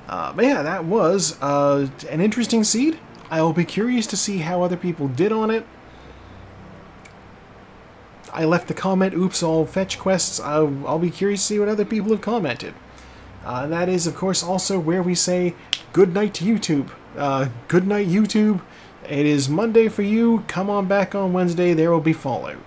But yeah, that was an interesting seed. I'll be curious to see how other people did on it. I left the comment, oops, all fetch quests. I'll be curious to see what other people have commented. And that is, of course, also where we say good night to YouTube. Good night, YouTube. It is Monday for you. Come on back on Wednesday. There will be Fallout.